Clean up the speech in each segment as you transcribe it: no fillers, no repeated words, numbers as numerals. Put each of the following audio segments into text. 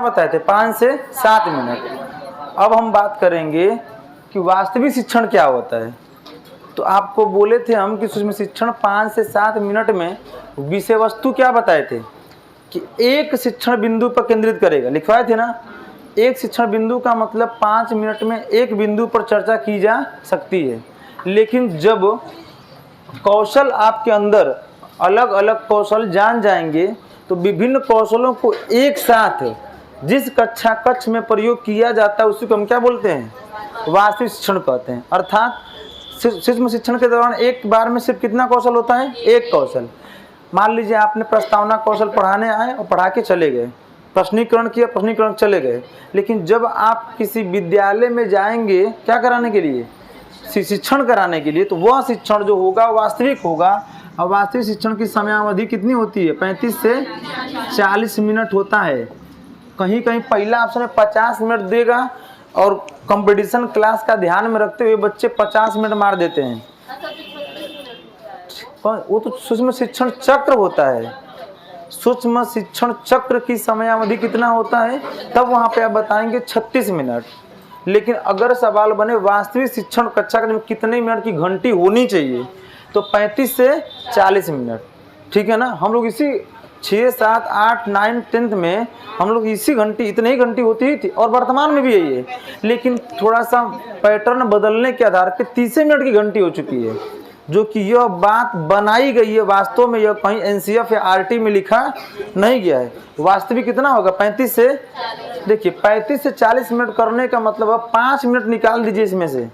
बताए थे 5 से 7 मिनट। अब हम बात करेंगे कि वास्तविक शिक्षण क्या होता है। तो आपको बोले थे हम कि सूक्ष्म शिक्षण 5 से 7 मिनट में विषय वस्तु क्या बताए थे कि एक शिक्षण बिंदु पर केंद्रित करेगा, लिखवाए थे ना। एक शिक्षण बिंदु का मतलब 5 मिनट में एक बिंदु पर चर्चा की जा सकती है। लेकिन जब कौशल आपके अंदर अलग अलग कौशल जान जाएंगे तो विभिन्न कौशलों को एक साथ जिस कक्ष में प्रयोग किया जाता है उसी को हम क्या बोलते हैं, वास्तविक शिक्षण कहते हैं। अर्थात सूक्ष्म शिक्षण के दौरान एक बार में सिर्फ कितना कौशल होता है, एक कौशल। मान लीजिए आपने प्रस्तावना कौशल पढ़ाने आए और पढ़ा के चले गए, प्रश्नीकरण किया, प्रश्नीकरण चले गए। लेकिन जब आप किसी विद्यालय में जाएंगे क्या कराने के लिए, शिक्षण कराने के लिए, तो वह शिक्षण जो होगा वास्तविक होगा। और वास्तविक शिक्षण की समयावधि कितनी होती है, 35 से 40 मिनट होता है। कहीं कहीं पहला ऑप्शन 50 मिनट देगा और कंपटीशन क्लास का ध्यान में रखते हुए बच्चे 50 मिनट मार देते हैं। वो तो सूक्ष्म शिक्षण चक्र होता है। सूक्ष्म शिक्षण चक्र की समयावधि कितना होता है, तब वहाँ पे आप बताएंगे 36 मिनट। लेकिन अगर सवाल बने वास्तविक शिक्षण कक्षा में कितने मिनट की घंटी होनी चाहिए, तो 35 से 40 मिनट। ठीक है ना। हम लोग इसी 6, 7, 8, 9, 10th में हम लोग इसी घंटी, इतनी ही घंटी होती ही थी और वर्तमान में भी यही है। लेकिन थोड़ा सा पैटर्न बदलने के आधार पर 30 मिनट की घंटी हो चुकी है, जो कि यह बात बनाई गई है। वास्तव में यह कहीं एनसीएफ या आरटी में लिखा नहीं गया है। वास्तविक कितना होगा, 35 से, देखिए 35 से 40 मिनट करने का मतलब है 5 मिनट निकाल दीजिए इसमें से।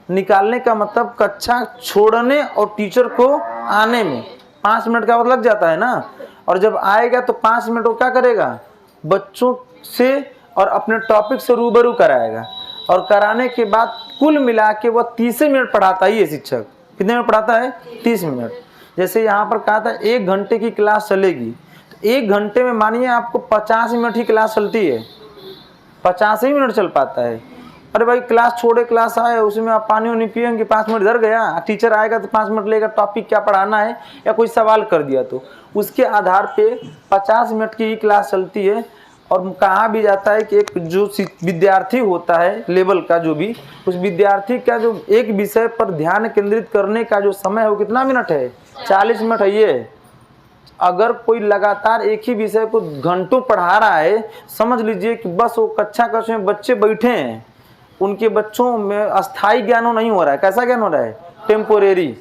निकालने का मतलब कक्षा छोड़ने और टीचर को आने में 5 मिनट का वक्त लग जाता है ना। और जब आएगा तो 5 मिनट वो क्या करेगा, बच्चों से और अपने टॉपिक से रूबरू कराएगा। और कराने के बाद कुल मिला के वह 30 मिनट पढ़ाता ही है शिक्षक। कितने मिनट पढ़ाता है, 30 मिनट। जैसे यहाँ पर कहा था 1 घंटे की क्लास चलेगी, तो 1 घंटे में मानिए आपको 50 मिनट ही क्लास चलती है, 50 ही मिनट चल पाता है। अरे भाई क्लास छोड़े क्लास आए, उसमें आप पानी वानी पिएंगे, 5 मिनट इधर गया, टीचर आएगा तो 5 मिनट लेगा, टॉपिक क्या पढ़ाना है या कोई सवाल कर दिया तो उसके आधार पे 50 मिनट की ही क्लास चलती है। और कहा भी जाता है कि एक जो विद्यार्थी होता है लेवल का, जो भी उस विद्यार्थी का जो एक विषय पर ध्यान केंद्रित करने का जो समय है वो कितना मिनट है, 40 मिनट है। ये अगर कोई लगातार एक ही विषय को घंटों पढ़ा रहा है, समझ लीजिए कि बस वो कक्षा में बच्चे बैठे हैं, उनके बच्चों में अस्थाई ज्ञान नहीं हो रहा है। कैसा ज्ञान हो रहा है, टेम्पोरेरी।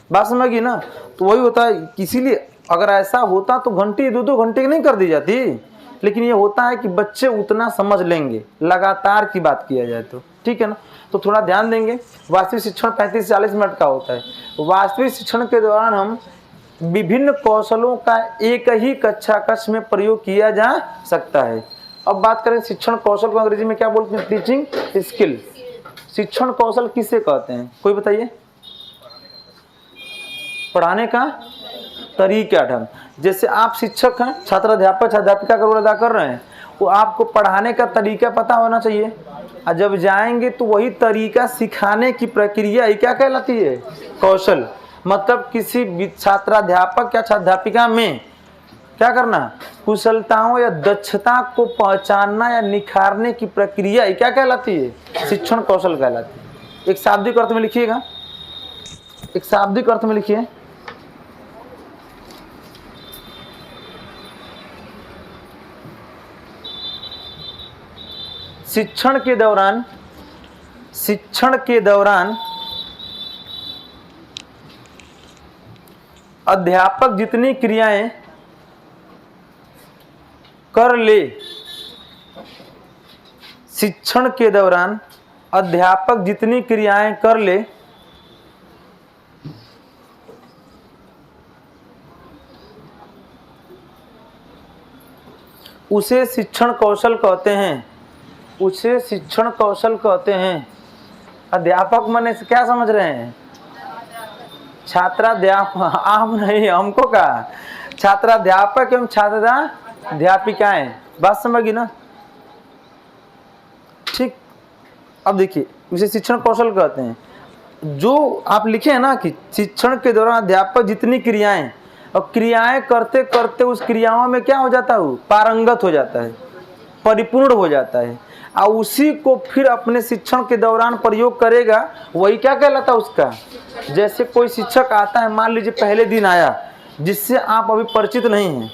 बात समझिए ना। तो वही होता है, इसीलिए अगर ऐसा होता तो घंटी 2-2 घंटे की नहीं कर दी जाती। लेकिन ये होता है कि बच्चे उतना समझ लेंगे लगातार की बात किया जाए तो, ठीक है ना। तो थोड़ा ध्यान देंगे। वास्तविक शिक्षण 35 से 40 मिनट का होता है। वास्तविक शिक्षण के दौरान हम विभिन्न कौशलों का एक ही कक्ष में प्रयोग किया जा सकता है। अब बात करें शिक्षण कौशल को अंग्रेजी में क्या बोलते हैं, टीचिंग स्किल। शिक्षण कौशल किसे कहते हैं, कोई बताइए। पढ़ाने का तरीका, ढंग। जैसे आप शिक्षक हैं, छात्र अध्यापक अध्यापिका का रोल अदा कर रहे हैं, वो आपको पढ़ाने का तरीका पता होना चाहिए। और जब जाएंगे तो वही तरीका सिखाने की प्रक्रिया ही क्या कहलाती है, कौशल। मतलब किसी छात्राध्यापक या छात्राध्यापिका में क्या करना, कुशलताओं या दक्षता को पहचानना या निखारने की प्रक्रिया ही क्या कहलाती है, शिक्षण कौशल कहलाती है। एक शाब्दिक अर्थ में लिखिएगा, एक शाब्दिक अर्थ में लिखिए। शिक्षण के दौरान अध्यापक जितनी क्रियाएं कर ले, शिक्षण के दौरान अध्यापक जितनी क्रियाएं कर ले उसे शिक्षण कौशल कहते हैं, उसे शिक्षण कौशल कहते हैं। अध्यापक माने से क्या समझ रहे हैं, छात्राध्यापक, आप नहीं हमको कहा, छात्राध्यापक एवं छात्राध्यापिकाएं। बात समझी ना, ठीक। अब देखिए उसे शिक्षण कौशल कहते हैं। जो आप लिखे हैं ना कि शिक्षण के दौरान अध्यापक जितनी क्रियाएं, और क्रियाएं करते करते उस क्रियाओं में क्या हो जाता है, पारंगत हो जाता है। परिपूर्ण हो जाता है और उसी को फिर अपने शिक्षण के दौरान प्रयोग करेगा, वही क्या कहलाता है उसका। जैसे कोई शिक्षक आता है, मान लीजिए पहले दिन आया जिससे आप अभी परिचित नहीं हैं,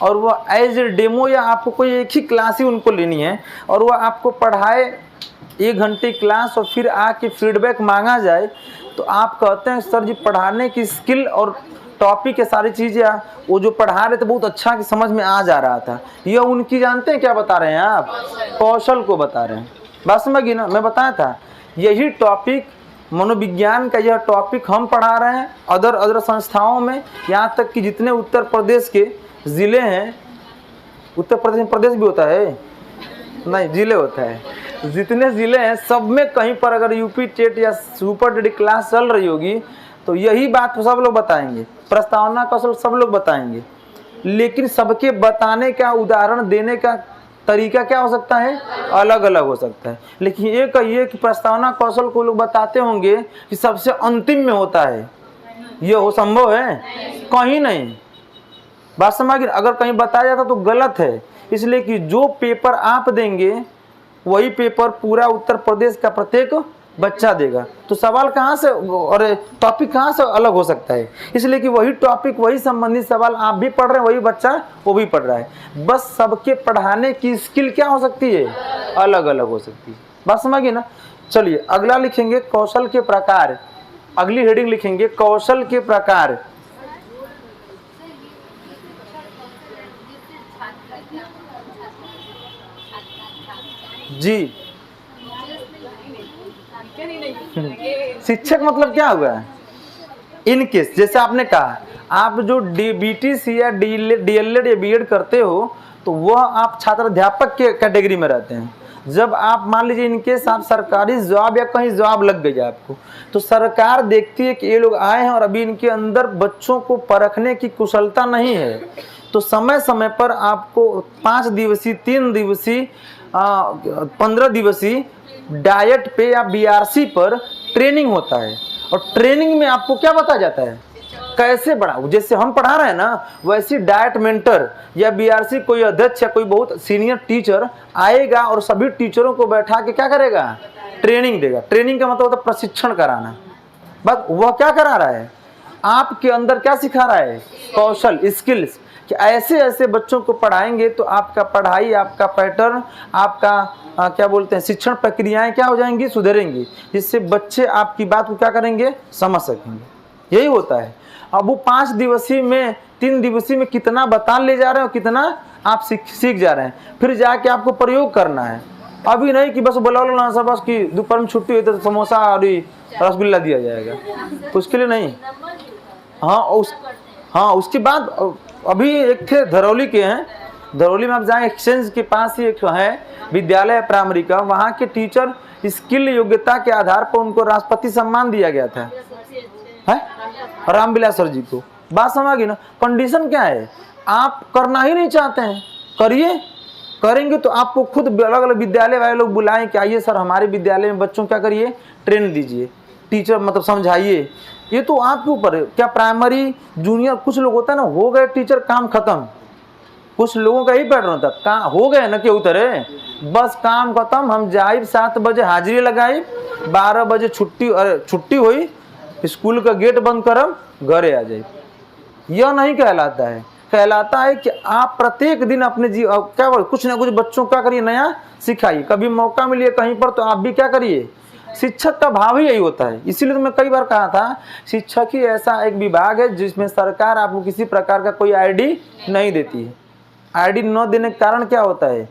और वह एज ए डेमो या आपको कोई एक ही क्लास ही उनको लेनी है और वह आपको पढ़ाए 1 घंटे क्लास और फिर आके फीडबैक मांगा जाए, तो आप कहते हैं सर जी पढ़ाने की स्किल और टॉपिक के सारी चीज़ें वो जो पढ़ा रहे थे बहुत अच्छा कि समझ में आ जा रहा था। यह उनकी जानते हैं क्या बता रहे हैं आप, कौशल को बता रहे हैं। बात समझ गई ना, मैं बताया था यही टॉपिक मनोविज्ञान का, यह टॉपिक हम पढ़ा रहे हैं अदर संस्थाओं में, यहाँ तक कि जितने उत्तर प्रदेश के ज़िले हैं, उत्तर प्रदेश में प्रदेश भी होता है नहीं, ज़िले होता है, जितने ज़िले हैं सब में कहीं पर अगर यूपी टेट या सुपर टेट क्लास चल रही होगी तो यही बात सब लोग बताएंगे, प्रस्तावना कौशल सब लोग बताएंगे। लेकिन सबके बताने का, उदाहरण देने का तरीका क्या हो सकता है, अलग अलग हो सकता है। लेकिन ये कहिए कि प्रस्तावना कौशल को लोग बताते होंगे कि सबसे अंतिम में होता है, ये हो संभव है कहीं नहीं। बात समझ, अगर कहीं बताया जाता तो गलत है, इसलिए कि जो पेपर आप देंगे वही पेपर पूरा उत्तर प्रदेश का प्रत्येक बच्चा देगा, तो सवाल कहाँ से और टॉपिक कहाँ से अलग हो सकता है। इसलिए कि वही टॉपिक, वही संबंधित सवाल आप भी पढ़ रहे हैं, वही बच्चा वो भी पढ़ रहा है, बस सबके पढ़ाने की स्किल क्या हो सकती है, अलग अलग हो सकती है। बात समझिए ना। चलिए अगला लिखेंगे कौशल के प्रकार, अगली हेडिंग लिखेंगे कौशल के प्रकार। जी, शिक्षक मतलब क्या हुआ, इन केस जैसे आपने कहा आप जो बीटीसी या डीएलएड या बीएड करते हो तो वह आप छात्र अध्यापक के कैटेगरी में रहते हैं। जब आप मान लीजिए इनकेस आप सरकारी जॉब या कहीं जॉब लग गई आपको, तो सरकार देखती है कि ये लोग आए हैं और अभी इनके अंदर बच्चों को परखने की कुशलता नहीं है, तो समय समय पर आपको 5 दिवसीय, 3 दिवसीय, 15 दिवसीय डाइट पे या बीआरसी पर ट्रेनिंग होता है। और ट्रेनिंग में आपको क्या बताया जाता है, कैसे बढ़ाओ, जैसे हम पढ़ा रहे हैं ना वैसे डाइट मेंटर या बीआरसी कोई अध्यक्ष या कोई बहुत सीनियर टीचर आएगा और सभी टीचरों को बैठा के क्या करेगा, ट्रेनिंग देगा। ट्रेनिंग का मतलब होता है प्रशिक्षण कराना। बस वह क्या करा रहा है, आपके अंदर क्या सिखा रहा है, कौशल, स्किल्स, कि ऐसे ऐसे बच्चों को पढ़ाएंगे तो आपका पढ़ाई, आपका पैटर्न, आपका क्या बोलते हैं शिक्षण प्रक्रियाएं क्या हो जाएंगी, सुधरेंगी, जिससे बच्चे आपकी बात को क्या करेंगे, समझ सकेंगे। यही होता है। अब वो 5 दिवसीय में, 3 दिवसीय में कितना बता ले जा रहे हो, कितना आप सीख जा रहे हैं, फिर जाके आपको प्रयोग करना है। अभी नहीं कि बस बोला ना सब बस कि दोपहर में छुट्टी हुई तो समोसा और रसगुल्ला दिया जाएगा, उसके लिए नहीं। हाँ उसके बाद अभी एक थे धरौली के हैं, धरौली में आप जाएँ एक्सचेंज के पास ही एक है विद्यालय प्राइमरी का, वहाँ के टीचर स्किल योग्यता के आधार पर उनको राष्ट्रपति सम्मान दिया गया था, है रामविलास सर जी को। बात समझ गई ना। कंडीशन क्या है, आप करना ही नहीं चाहते हैं, करिए, करेंगे तो आपको खुद अलग अलग विद्यालय वाले लोग बुलाएं कि आइए सर हमारे विद्यालय में बच्चों क्या करिए, ट्रेन दीजिए, टीचर मतलब समझाइए। ये तो आपके ऊपर है, क्या प्राइमरी जूनियर, कुछ लोग होता है ना हो गए टीचर काम खत्म, कुछ लोगों का ही पैटर्न होता है, कहाँ हो गए ना कि उतरे बस काम खत्म, हम जाइब 7 बजे हाजिरी लगाई, 12 बजे छुट्टी हुई, स्कूल का गेट बंद करम, घरे आ जाए। यह नहीं कहलाता है, कहलाता है कि आप प्रत्येक दिन अपने क्या कुछ ना कुछ बच्चों क्या करिए, नया सिखाइए। कभी मौका मिलिए कहीं पर तो आप भी क्या करिए, शिक्षक का भाव ही यही होता है। इसीलिए तो मैं कई बार कहा था शिक्षक ही ऐसा एक विभाग है जिसमें सरकार आपको किसी प्रकार का कोई आईडी नहीं देती है। आईडी न देने के कारण क्या होता है,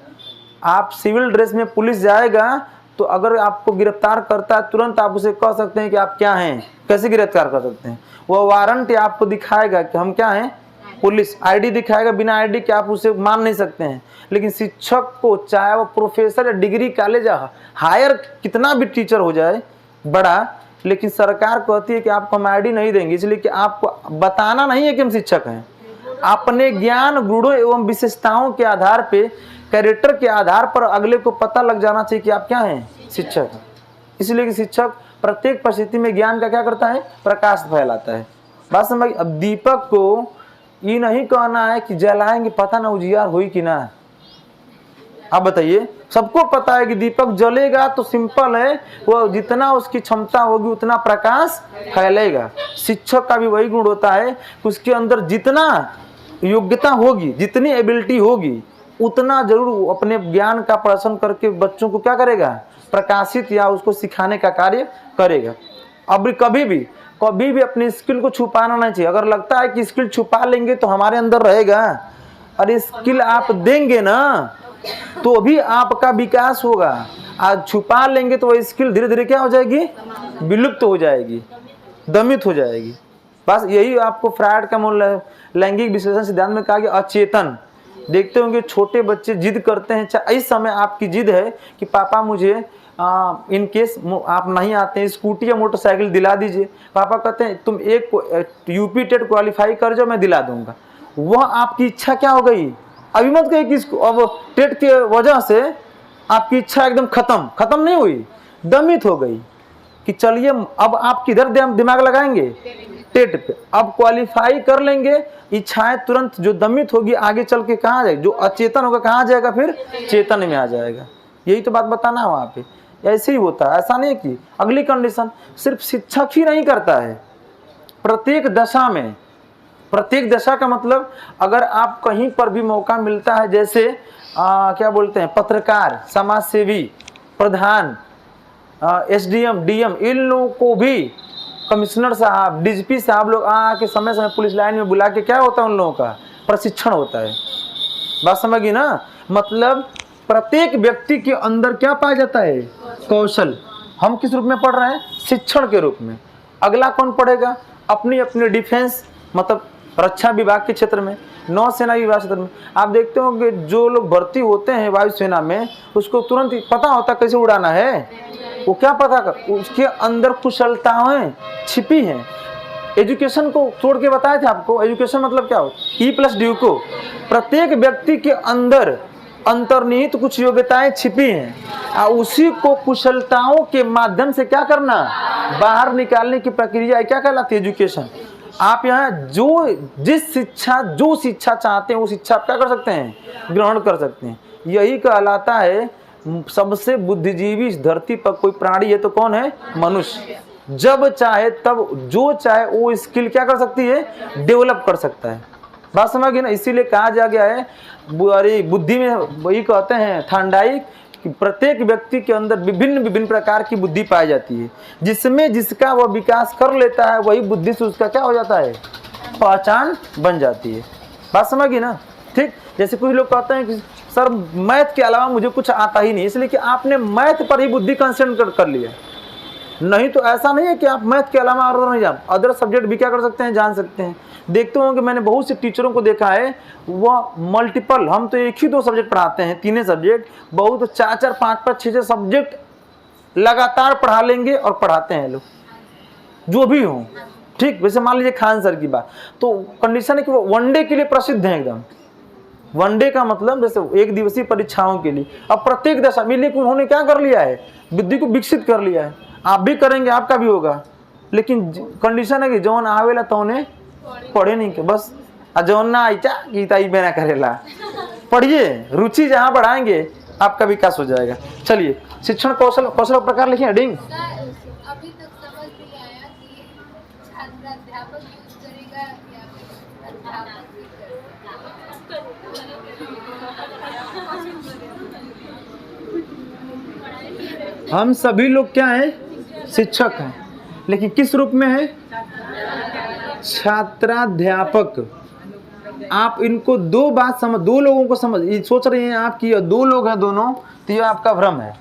आप सिविल ड्रेस में पुलिस जाएगा तो अगर आपको गिरफ्तार करता है तुरंत आप उसे कह सकते हैं कि आप क्या हैं, कैसे गिरफ्तार कर सकते हैं, वह वारंट आपको दिखाएगा कि हम क्या हैं, पुलिस, आईडी दिखाएगा, बिना आईडी के आप उसे मान नहीं सकते हैं। लेकिन शिक्षक को चाहे वो प्रोफेसर या डिग्री कॉलेज हायर कितना भी टीचर हो जाए बड़ा, लेकिन सरकार कहती है कि आपको हम आईडी नहीं देंगे, इसलिए कि आपको बताना नहीं है कि हम शिक्षक हैं। अपने ज्ञान, गुणों एवं विशेषताओं के आधार पे, कैरेक्टर के आधार पर अगले को पता लग जाना चाहिए कि आप क्या हैं, शिक्षक हैं। इसलिए कि शिक्षक प्रत्येक परिस्थिति में ज्ञान का क्या करता है, प्रकाश फैलाता है। बात समझ। अब दीपक को ये नहीं कहना है कि जलाएंगे पता ना उजियार हुई कि ना, आप बताइए, सबको पता है कि दीपक जलेगा तो सिंपल है, वो जितना उसकी क्षमता होगी उतना प्रकाश फैलेगा। शिक्षक का भी वही गुण होता है कि उसके अंदर जितना योग्यता होगी, जितनी एबिलिटी होगी, उतना जरूर वो अपने ज्ञान का प्रदर्शन करके बच्चों को क्या करेगा, प्रकाशित या उसको सिखाने का कार्य करेगा। अब कभी भी अपनी स्किल को छुपाना नहीं चाहिए। अगर लगता है कि स्किल छुपा लेंगे तो हमारे अंदर रहेगा, अरे स्किल आप देंगे ना तो भी आपका विकास होगा। आज छुपा लेंगे तो वह स्किल धीरे धीरे क्या हो जाएगी, विलुप्त हो जाएगी, दमित हो जाएगी। बस यही आपको फ्रायड का मूल लैंगिक विश्लेषण सिद्धांत में कहा कि अचेतन, देखते होंगे छोटे बच्चे जिद करते हैं, चाहे इस समय आपकी जिद है कि पापा मुझे इन केस आप नहीं आते हैं स्कूटी या मोटरसाइकिल दिला दीजिए, पापा कहते हैं तुम एक यूपी टेट क्वालिफाई कर जाओ मैं दिला दूंगा। वह आपकी इच्छा क्या हो गई, अभी मत कहिए कि अब टेट के वजह से आपकी इच्छा एकदम खत्म नहीं हुई, दमित हो गई कि चलिए अब आप किधर दिमाग लगाएंगे, टेट पे। अब क्वालिफाई कर लेंगे, इच्छाएं तुरंत जो दमित होगी आगे चल के कहाँ जाएगी, जो अचेतन होगा कहाँ जाएगा, फिर चेतन में आ जाएगा। यही तो बात बताना है वहाँ पे। ऐसे ही होता है, ऐसा नहीं कि अगली कंडीशन सिर्फ शिक्षक ही नहीं करता है, प्रत्येक दशा में, प्रत्येक दशा का मतलब अगर आप कहीं पर भी मौका मिलता है, जैसे क्या बोलते हैं, पत्रकार, समाज सेवी, प्रधान, एसडीएम, डीएम, इन लोगों को भी कमिश्नर साहब, डीजीपी साहब लोग आके समय समय पुलिस लाइन में बुला के क्या होता है, उन लोगों का प्रशिक्षण होता है। बात समझिए ना, मतलब प्रत्येक व्यक्ति के अंदर क्या पाया जाता है, कौशल। हम किस रूप में पढ़ रहे हैं, शिक्षण के रूप में। अगला कौन पढ़ेगा, अपनी अपनी डिफेंस, मतलब रक्षा विभाग के क्षेत्र में, नौसेना विभाग क्षेत्र में। आप देखते हो कि जो लोग भर्ती होते हैं वायुसेना में, उसको तुरंत पता होता कैसे उड़ाना है, वो क्या पता कर, उसके अंदर कुशलताएं छिपी हैं। एजुकेशन को छोड़ के बताए थे आपको, एजुकेशन मतलब क्या हो, E+D को। प्रत्येक व्यक्ति के अंदर अंतर्निहित कुछ योग्यताएं छिपी हैं, उसी को कुशलताओं के माध्यम से क्या करना, बाहर निकालने की प्रक्रिया क्या कहलाती है, एजुकेशन। आप यहाँ जो शिक्षा चाहते हैं वो शिक्षा आप क्या कर सकते हैं, ग्रहण कर सकते हैं। यही कहलाता है सबसे बुद्धिजीवी इस धरती पर कोई प्राणी है तो कौन है, मनुष्य। जब चाहे तब जो चाहे वो स्किल क्या कर सकती है, डेवलप कर सकता है। बात समझ गए ना, इसीलिए कहा जा गया है, अरे बुद्धि में वही कहते हैं थांडाई कि प्रत्येक व्यक्ति के अंदर विभिन्न प्रकार की बुद्धि पाई जाती है, जिसमें जिसका वह विकास कर लेता है वही बुद्धि से उसका क्या हो जाता है, पहचान बन जाती है। बात समझ गई ना, ठीक। जैसे कुछ लोग कहते हैं कि सर मैथ के अलावा मुझे कुछ आता ही नहीं, इसलिए कि आपने मैथ पर ही बुद्धि कंसंट्रेट कर लिया। नहीं तो ऐसा नहीं है कि आप मैथ के अलावा और नहीं जान, अदर सब्जेक्ट भी क्या कर सकते हैं, जान सकते हैं। देखते होंगे मैंने बहुत से टीचरों को देखा है, वह मल्टीपल, हम तो एक ही 2 सब्जेक्ट पढ़ाते हैं, 3 सब्जेक्ट, बहुत 4-4, 5-5, 6-6 सब्जेक्ट लगातार पढ़ा लेंगे और पढ़ाते हैं लोग, जो भी हो, ठीक। वैसे मान लीजिए खान सर की बात, तो कंडीशन है कि वो वनडे के लिए प्रसिद्ध है एकदम। वनडे का मतलब जैसे 1 दिवसीय परीक्षाओं के लिए। अब प्रत्येक दशा में उन्होंने क्या कर लिया है, बुद्धि को विकसित कर लिया है। आप भी करेंगे, आपका भी होगा, लेकिन कंडीशन है कि जौन आवेला तौने पढ़े नहीं के बस, जौन ना आईचा गीता ही बेना करेला। पढ़िए, रुचि जहाँ बढ़ाएंगे आपका विकास हो जाएगा। चलिए, शिक्षण कौशल प्रकार लिखिए, हेडिंग। अभी तक समझ नहीं आया कि छात्र अध्यापक यूज करेगा या फिर अध्यापक भी करेगा। हम सभी लोग क्या हैं, शिक्षक हैं, लेकिन किस रूप में है, छात्राध्यापक। आप इनको दो लोगों को समझ, ये सोच रहे हैं आप कि 2 लोग हैं दोनों, तो यह आपका भ्रम है।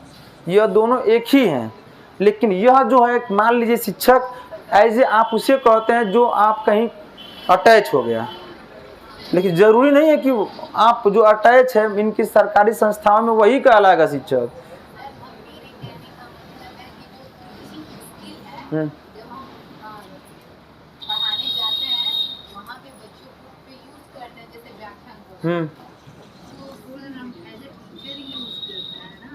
यह दोनों एक ही हैं, लेकिन यह जो है, मान लीजिए शिक्षक ऐसे आप उसे कहते हैं जो आप कहीं अटैच हो गया, लेकिन जरूरी नहीं है कि आप जो अटैच है इनकी सरकारी संस्थाओं में वही कहलाएगा शिक्षक। पढ़ाने जाते हैं वहाँ पे बच्चों को पे यूज करते हैं, जैसे व्याख्यान को तो पूरा हम एज ए टीचर यूज करते हैं ना,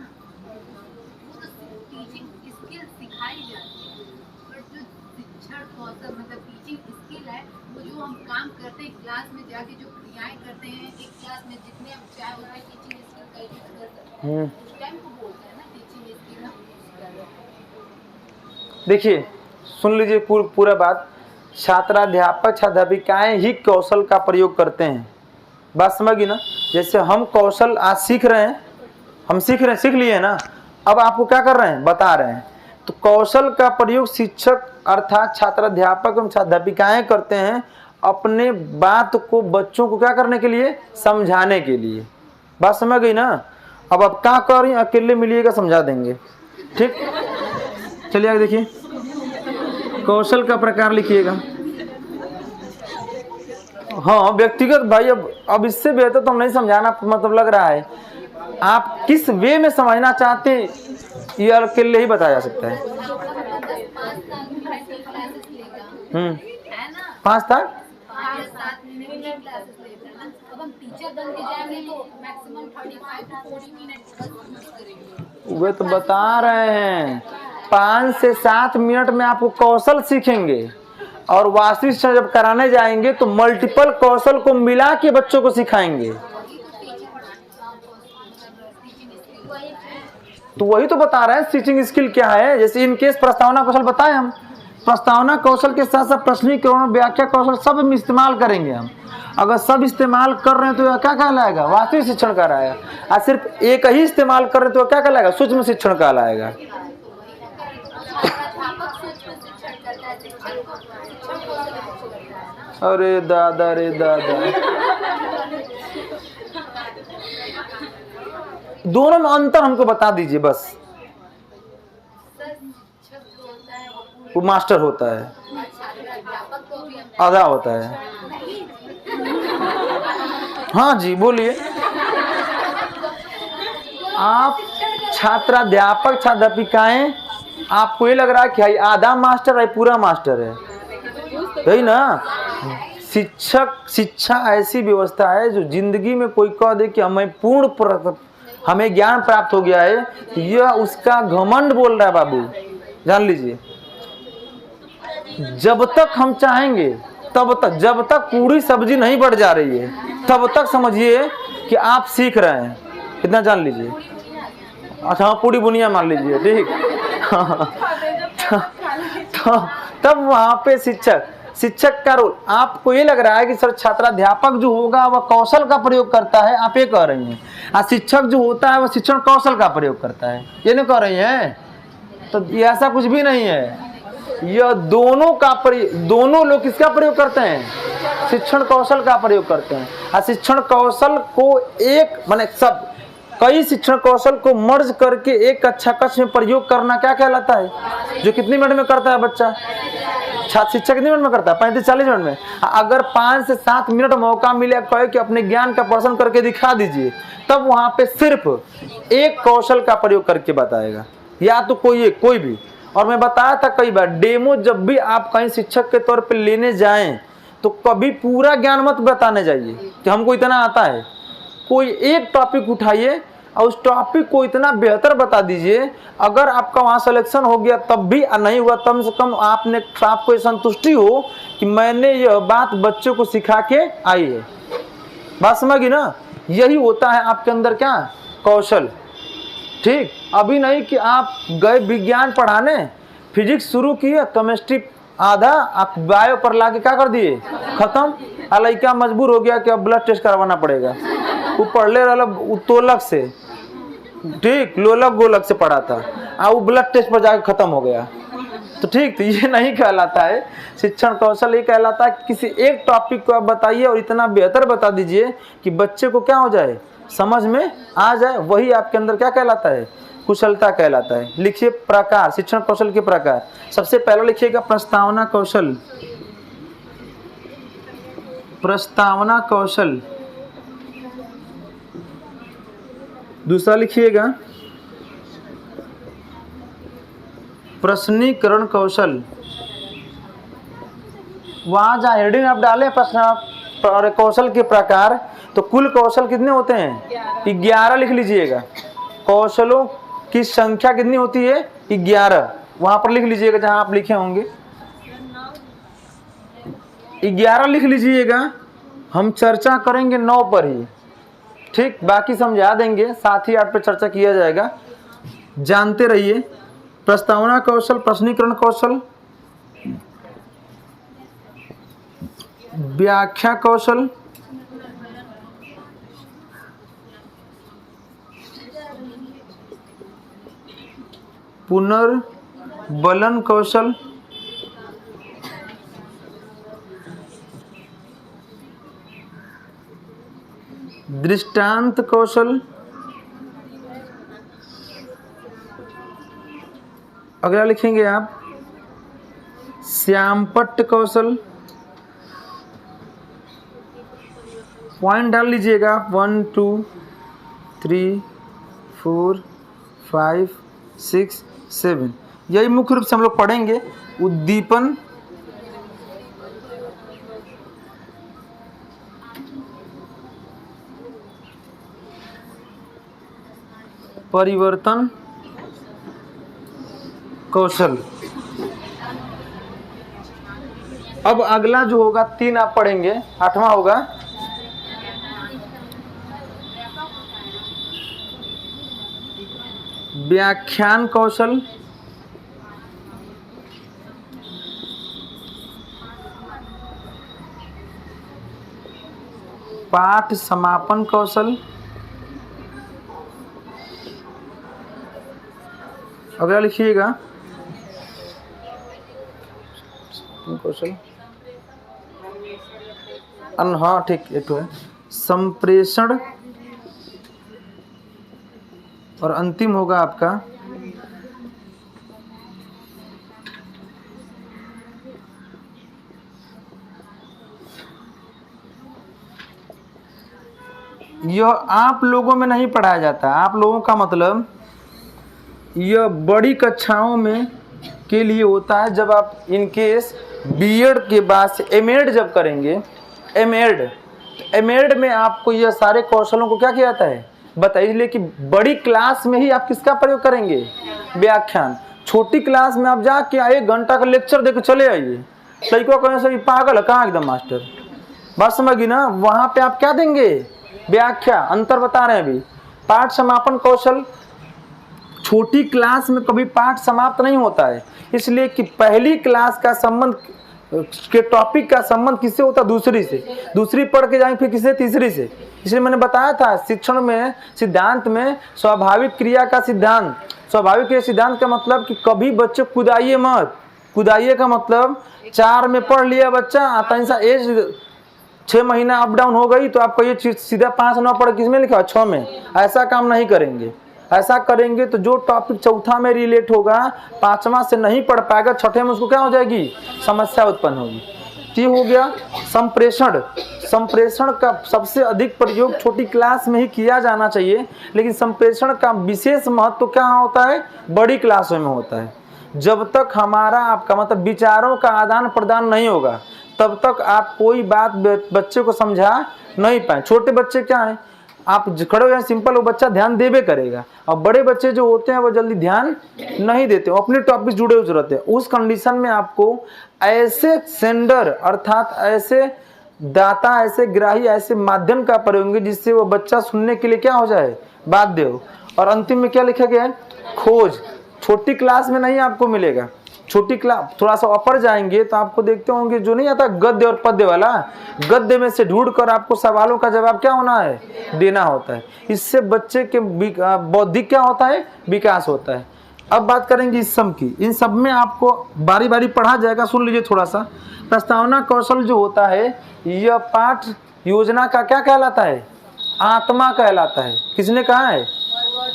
वो तो टीचिंग स्किल सिखाई जाती है, बट जो शिक्षण कौशल मतलब टीचिंग स्किल है वो जो हम काम करते हैं क्लास में जाके जो क्रियाएं करते हैं एक क्लास में जितने हम चाहे उतने टीचिंग स्किल का यूज कर सकते हैं उस टाइम को बोलते हैं ना टीचिंग स्किल हम यूज कर रहे हैं। देखिए सुन लीजिए पूरा बात। छात्राध्यापक छात्राध्यापिकाएं ही कौशल का प्रयोग करते हैं। बात समझी ना। जैसे हम कौशल आज सीख रहे हैं, हम सीख लिए हैं ना, अब आपको क्या कर रहे हैं, बता रहे हैं। तो कौशल का प्रयोग शिक्षक अर्थात छात्राध्यापक एवं छात्राध्यापिकाएं करते हैं अपने बात को बच्चों को क्या करने के लिए, समझाने के लिए। बात समझ गई ना। अब आप क्या कर रही हैं, अकेले मिलिएगा समझा देंगे। ठीक, चलिए आगे देखिए। कौशल का प्रकार लिखिएगा। हाँ व्यक्तिगत भाई, अब इससे बेहतर तो हम नहीं समझाना मतलब लग रहा है। आप किस वे में समझना चाहते हैं ये अकेले ही बताया जा सकता है। 5 तक 5-7 मिनट की क्लासेस लेते हैं ना। अब हम टीचर बन के जाएंगे तो मैक्सिमम 35 to 40 मिनट बस यूज करेंगे। वे तो बता रहे हैं 5 से 7 मिनट में आपको कौशल सीखेंगे और वास्तविक शिक्षण जब कराने जाएंगे तो मल्टीपल कौशल को मिला के बच्चों को सिखाएंगे। तो वही तो बता रहे हैं टीचिंग स्किल क्या है। जैसे इन केस प्रस्तावना कौशल बताएं हम, प्रस्तावना कौशल के साथ साथ प्रश्नीकरण व्याख्या कौशल सब में इस्तेमाल करेंगे हम। अगर सब इस्तेमाल कर रहे हैं तो क्या कहलाएगा, वास्तविक शिक्षण कहलाएगा। और सिर्फ एक ही इस्तेमाल कर रहे हैं तो क्या कहलाएगा, सूक्ष्म शिक्षण कहलाएगा। अरे दादा रे दादा, दोनों में अंतर हमको बता दीजिए बस। वो मास्टर होता है, आधा होता है। हाँ जी बोलिए। आप छात्राध्यापक छात्राध्यापिकाएं, आपको ये लग रहा है कि आधा मास्टर है पूरा मास्टर है, यही ना। शिक्षा ऐसी व्यवस्था है जो जिंदगी में कोई कह दे कि हमें ज्ञान प्राप्त हो गया है, यह उसका घमंड बोल रहा है बाबू, जान लीजिए। जब तक हम चाहेंगे तब तक, जब तक पूरी सब्जी नहीं बढ़ जा रही है तब तक समझिए कि आप सीख रहे हैं, इतना जान लीजिए। अच्छा हाँ, पूरी बुनिया मान लीजिए, ठीक। तो तब वहां पे शिक्षक का रोल, आपको ये लग रहा है कि सर छात्राध्यापक जो होगा वह कौशल का प्रयोग करता है, आप ये कह रही हैं। और शिक्षक जो होता है वह शिक्षण कौशल का प्रयोग करता है, ये नहीं कह रही हैं। तो ये ऐसा कुछ भी नहीं है। यह दोनों लोग किसका प्रयोग करते हैं, शिक्षण कौशल का प्रयोग करते हैं। और शिक्षण कौशल को एक माने सब कई शिक्षण कौशल को मर्ज करके एक कक्षा कक्ष में प्रयोग करना क्या कहलाता है, जो कितनी मिनट में करता है बच्चा, छात्र शिक्षक कितने मिनट में करता है, 35-40 मिनट में। अगर 5 से 7 मिनट मौका मिले कहे कि अपने ज्ञान का प्रदर्शन करके दिखा दीजिए, तब वहां पे सिर्फ एक कौशल का प्रयोग करके बताएगा, या तो कोई भी। और मैं बताया था कई बार, डेमो जब भी आप कहीं शिक्षक के तौर पे लेने जाएं तो कभी पूरा ज्ञान मत बताने जाइए कि हमको इतना आता है। कोई एक टॉपिक उठाइए और उस टॉपिक को इतना बेहतर बता दीजिए, अगर आपका वहाँ सिलेक्शन हो गया तब भी नहीं हुआ, कम से कम आपको संतुष्टि हो कि मैंने यह बात बच्चों को सिखा के आई है। बात समझी ना। यही होता है आपके अंदर क्या, कौशल। ठीक, अभी नहीं कि आप गए विज्ञान पढ़ाने, फिजिक्स शुरू किए, केमिस्ट्री आधा, आप बायो पर लाके क्या कर दिए, खत्म। लड़का मजबूर हो गया कि अब ब्लड टेस्ट करवाना पड़ेगा। वो पढ़ ले रहा तोलक से, ठीक, लोलक गोलक से पढ़ा था, वो ब्लड टेस्ट पर जाके खत्म हो गया। तो ठीक, तो ये नहीं कहलाता है शिक्षण कौशल। ये कहलाता है किसी एक टॉपिक को आप बताइए और इतना बेहतर बता दीजिए कि बच्चे को क्या हो जाए, समझ में आ जाए। वही आपके अंदर क्या कहलाता है, कुशलता कहलाता है। लिखिए प्रकार, शिक्षण कौशल के प्रकार। सबसे पहले लिखिएगा प्रस्तावना कौशल, प्रस्तावना कौशल। दूसरा लिखिएगा प्रश्नीकरण कौशल। वहां जहाँ हेडिंग आप डालें प्रश्न कौशल के प्रकार, तो कुल कौशल कितने होते हैं, 11 लिख लीजिएगा। कौशलों की संख्या कितनी होती है, 11। वहां पर लिख लीजिएगा जहां आप लिखे होंगे। 11 लिख लीजिएगा, हम चर्चा करेंगे 9 पर ही, ठीक, बाकी समझा देंगे, साथ ही 8 पर चर्चा किया जाएगा। जानते रहिए प्रस्तावना कौशल, प्रश्नीकरण कौशल, व्याख्या कौशल, पुनर्बलन कौशल, दृष्टांत कौशल, अगला लिखेंगे आप श्यामपट्ट कौशल। पॉइंट डाल लीजिएगा 1 2 3 4 5 6 7, यही मुख्य रूप से हम लोग पढ़ेंगे। उद्दीपन, परिवर्तन कौशल। अब अगला जो होगा 3 आप पढ़ेंगे, 8वां होगा व्याख्यान कौशल, पाठ समापन कौशल, अगला लिखिएगा कौशल, हाँ ठीक, एक तो है संप्रेषण, और अंतिम होगा आपका यह आप लोगों में नहीं पढ़ाया जाता। आप लोगों का मतलब यह बड़ी कक्षाओं में के लिए होता है, जब आप इनकेस बीएड के बाद से एमएड जब करेंगे, एमएड में आपको यह सारे कौशलों को क्या किया जाता है बताइए। इसलिए कि बड़ी क्लास में ही आप किसका प्रयोग करेंगे, व्याख्यान। छोटी क्लास में आप जाके 1 घंटा का लेक्चर देकर चले आइए, लड़कों कहें से पागल है कहाँ एकदम मास्टर, बात समझी ना। वहाँ पे आप क्या देंगे, व्याख्या। अंतर बता रहे हैं अभी। पाठ समापन कौशल, छोटी क्लास में कभी पाठ समाप्त नहीं होता है, इसलिए कि पहली क्लास का संबंध के टॉपिक का संबंध किससे होता है, दूसरी से। दूसरी पढ़ के जाएंगे फिर किससे, तीसरी से। इसलिए मैंने बताया था शिक्षण में सिद्धांत में स्वाभाविक क्रिया का सिद्धांत। स्वाभाविक क्रिया सिद्धांत का मतलब कि कभी बच्चे कुदाइए मत। कुदाइए का मतलब 4 में पढ़ लिया बच्चा, आता इंसा एज 6 महीना अप डाउन हो गई तो आप कहिए सीधा 5 न पढ़ किस में लिखा, 6 में। ऐसा काम नहीं करेंगे। ऐसा करेंगे तो जो टॉपिक चौथा में रिलेट होगा 5वां से नहीं पढ़ पाएगा, छठे में उसको क्या हो जाएगी, समस्या उत्पन्न होगी। ये हो गया संप्रेषण। संप्रेषण का सबसे अधिक प्रयोग छोटी क्लास में ही किया जाना चाहिए, लेकिन संप्रेषण का विशेष महत्व क्या होता है, बड़ी क्लासों में होता है। जब तक हमारा आपका मतलब विचारों का आदान प्रदान नहीं होगा तब तक आप कोई बात बच्चे को समझा नहीं पाए। छोटे बच्चे क्या है, आप खड़े हो जाए सिंपल, वो बच्चा ध्यान देवे करेगा। और बड़े बच्चे जो होते हैं वो जल्दी ध्यान नहीं देते, अपने टॉपिक जुड़े हुए रहते हैं। उस कंडीशन में आपको ऐसे सेंडर अर्थात ऐसे दाता, ऐसे ग्राही, ऐसे माध्यम का प्रयोग होंगे जिससे वो बच्चा सुनने के लिए क्या हो जाए, बाध्य हो। और अंतिम में क्या लिखा गया है, खोज। छोटी क्लास में नहीं आपको मिलेगा। छोटी क्लास थोड़ा सा ऊपर जाएंगे तो आपको देखते होंगे जो नहीं आता गद्य और पद्य वाला, गद्य में से ढूंढकर आपको सवालों का जवाब क्या होना है, देना होता है। इससे बच्चे के बौद्धिक क्या होता है, विकास होता है। अब बात करेंगे इस सब की। इन सब में आपको बारी बारी पढ़ा जाएगा, सुन लीजिए थोड़ा सा। प्रस्तावना कौशल जो होता है यह पाठ योजना का क्या कहलाता है, आत्मा कहलाता है। किसने कहा है,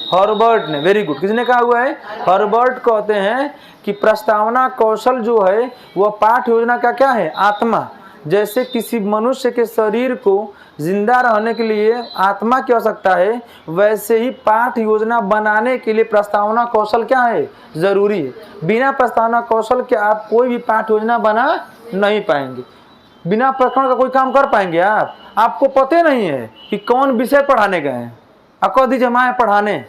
हर्बर्ट ने, वेरी गुड। किसने कहा हुआ है, हर्बर्ट कहते हैं कि प्रस्तावना कौशल जो है वह पाठ योजना का क्या है, आत्मा। जैसे किसी मनुष्य के शरीर को जिंदा रहने के लिए आत्मा की आवश्यकता है, वैसे ही पाठ योजना बनाने के लिए प्रस्तावना कौशल क्या है, जरूरी है। बिना प्रस्तावना कौशल के आप कोई भी पाठ योजना बना नहीं पाएंगे। बिना प्रकरण का कोई काम कर पाएंगे आप, आपको पता नहीं है कि कौन विषय पढ़ाने गए हैं, आप कह दीजिए माए पढ़ाने,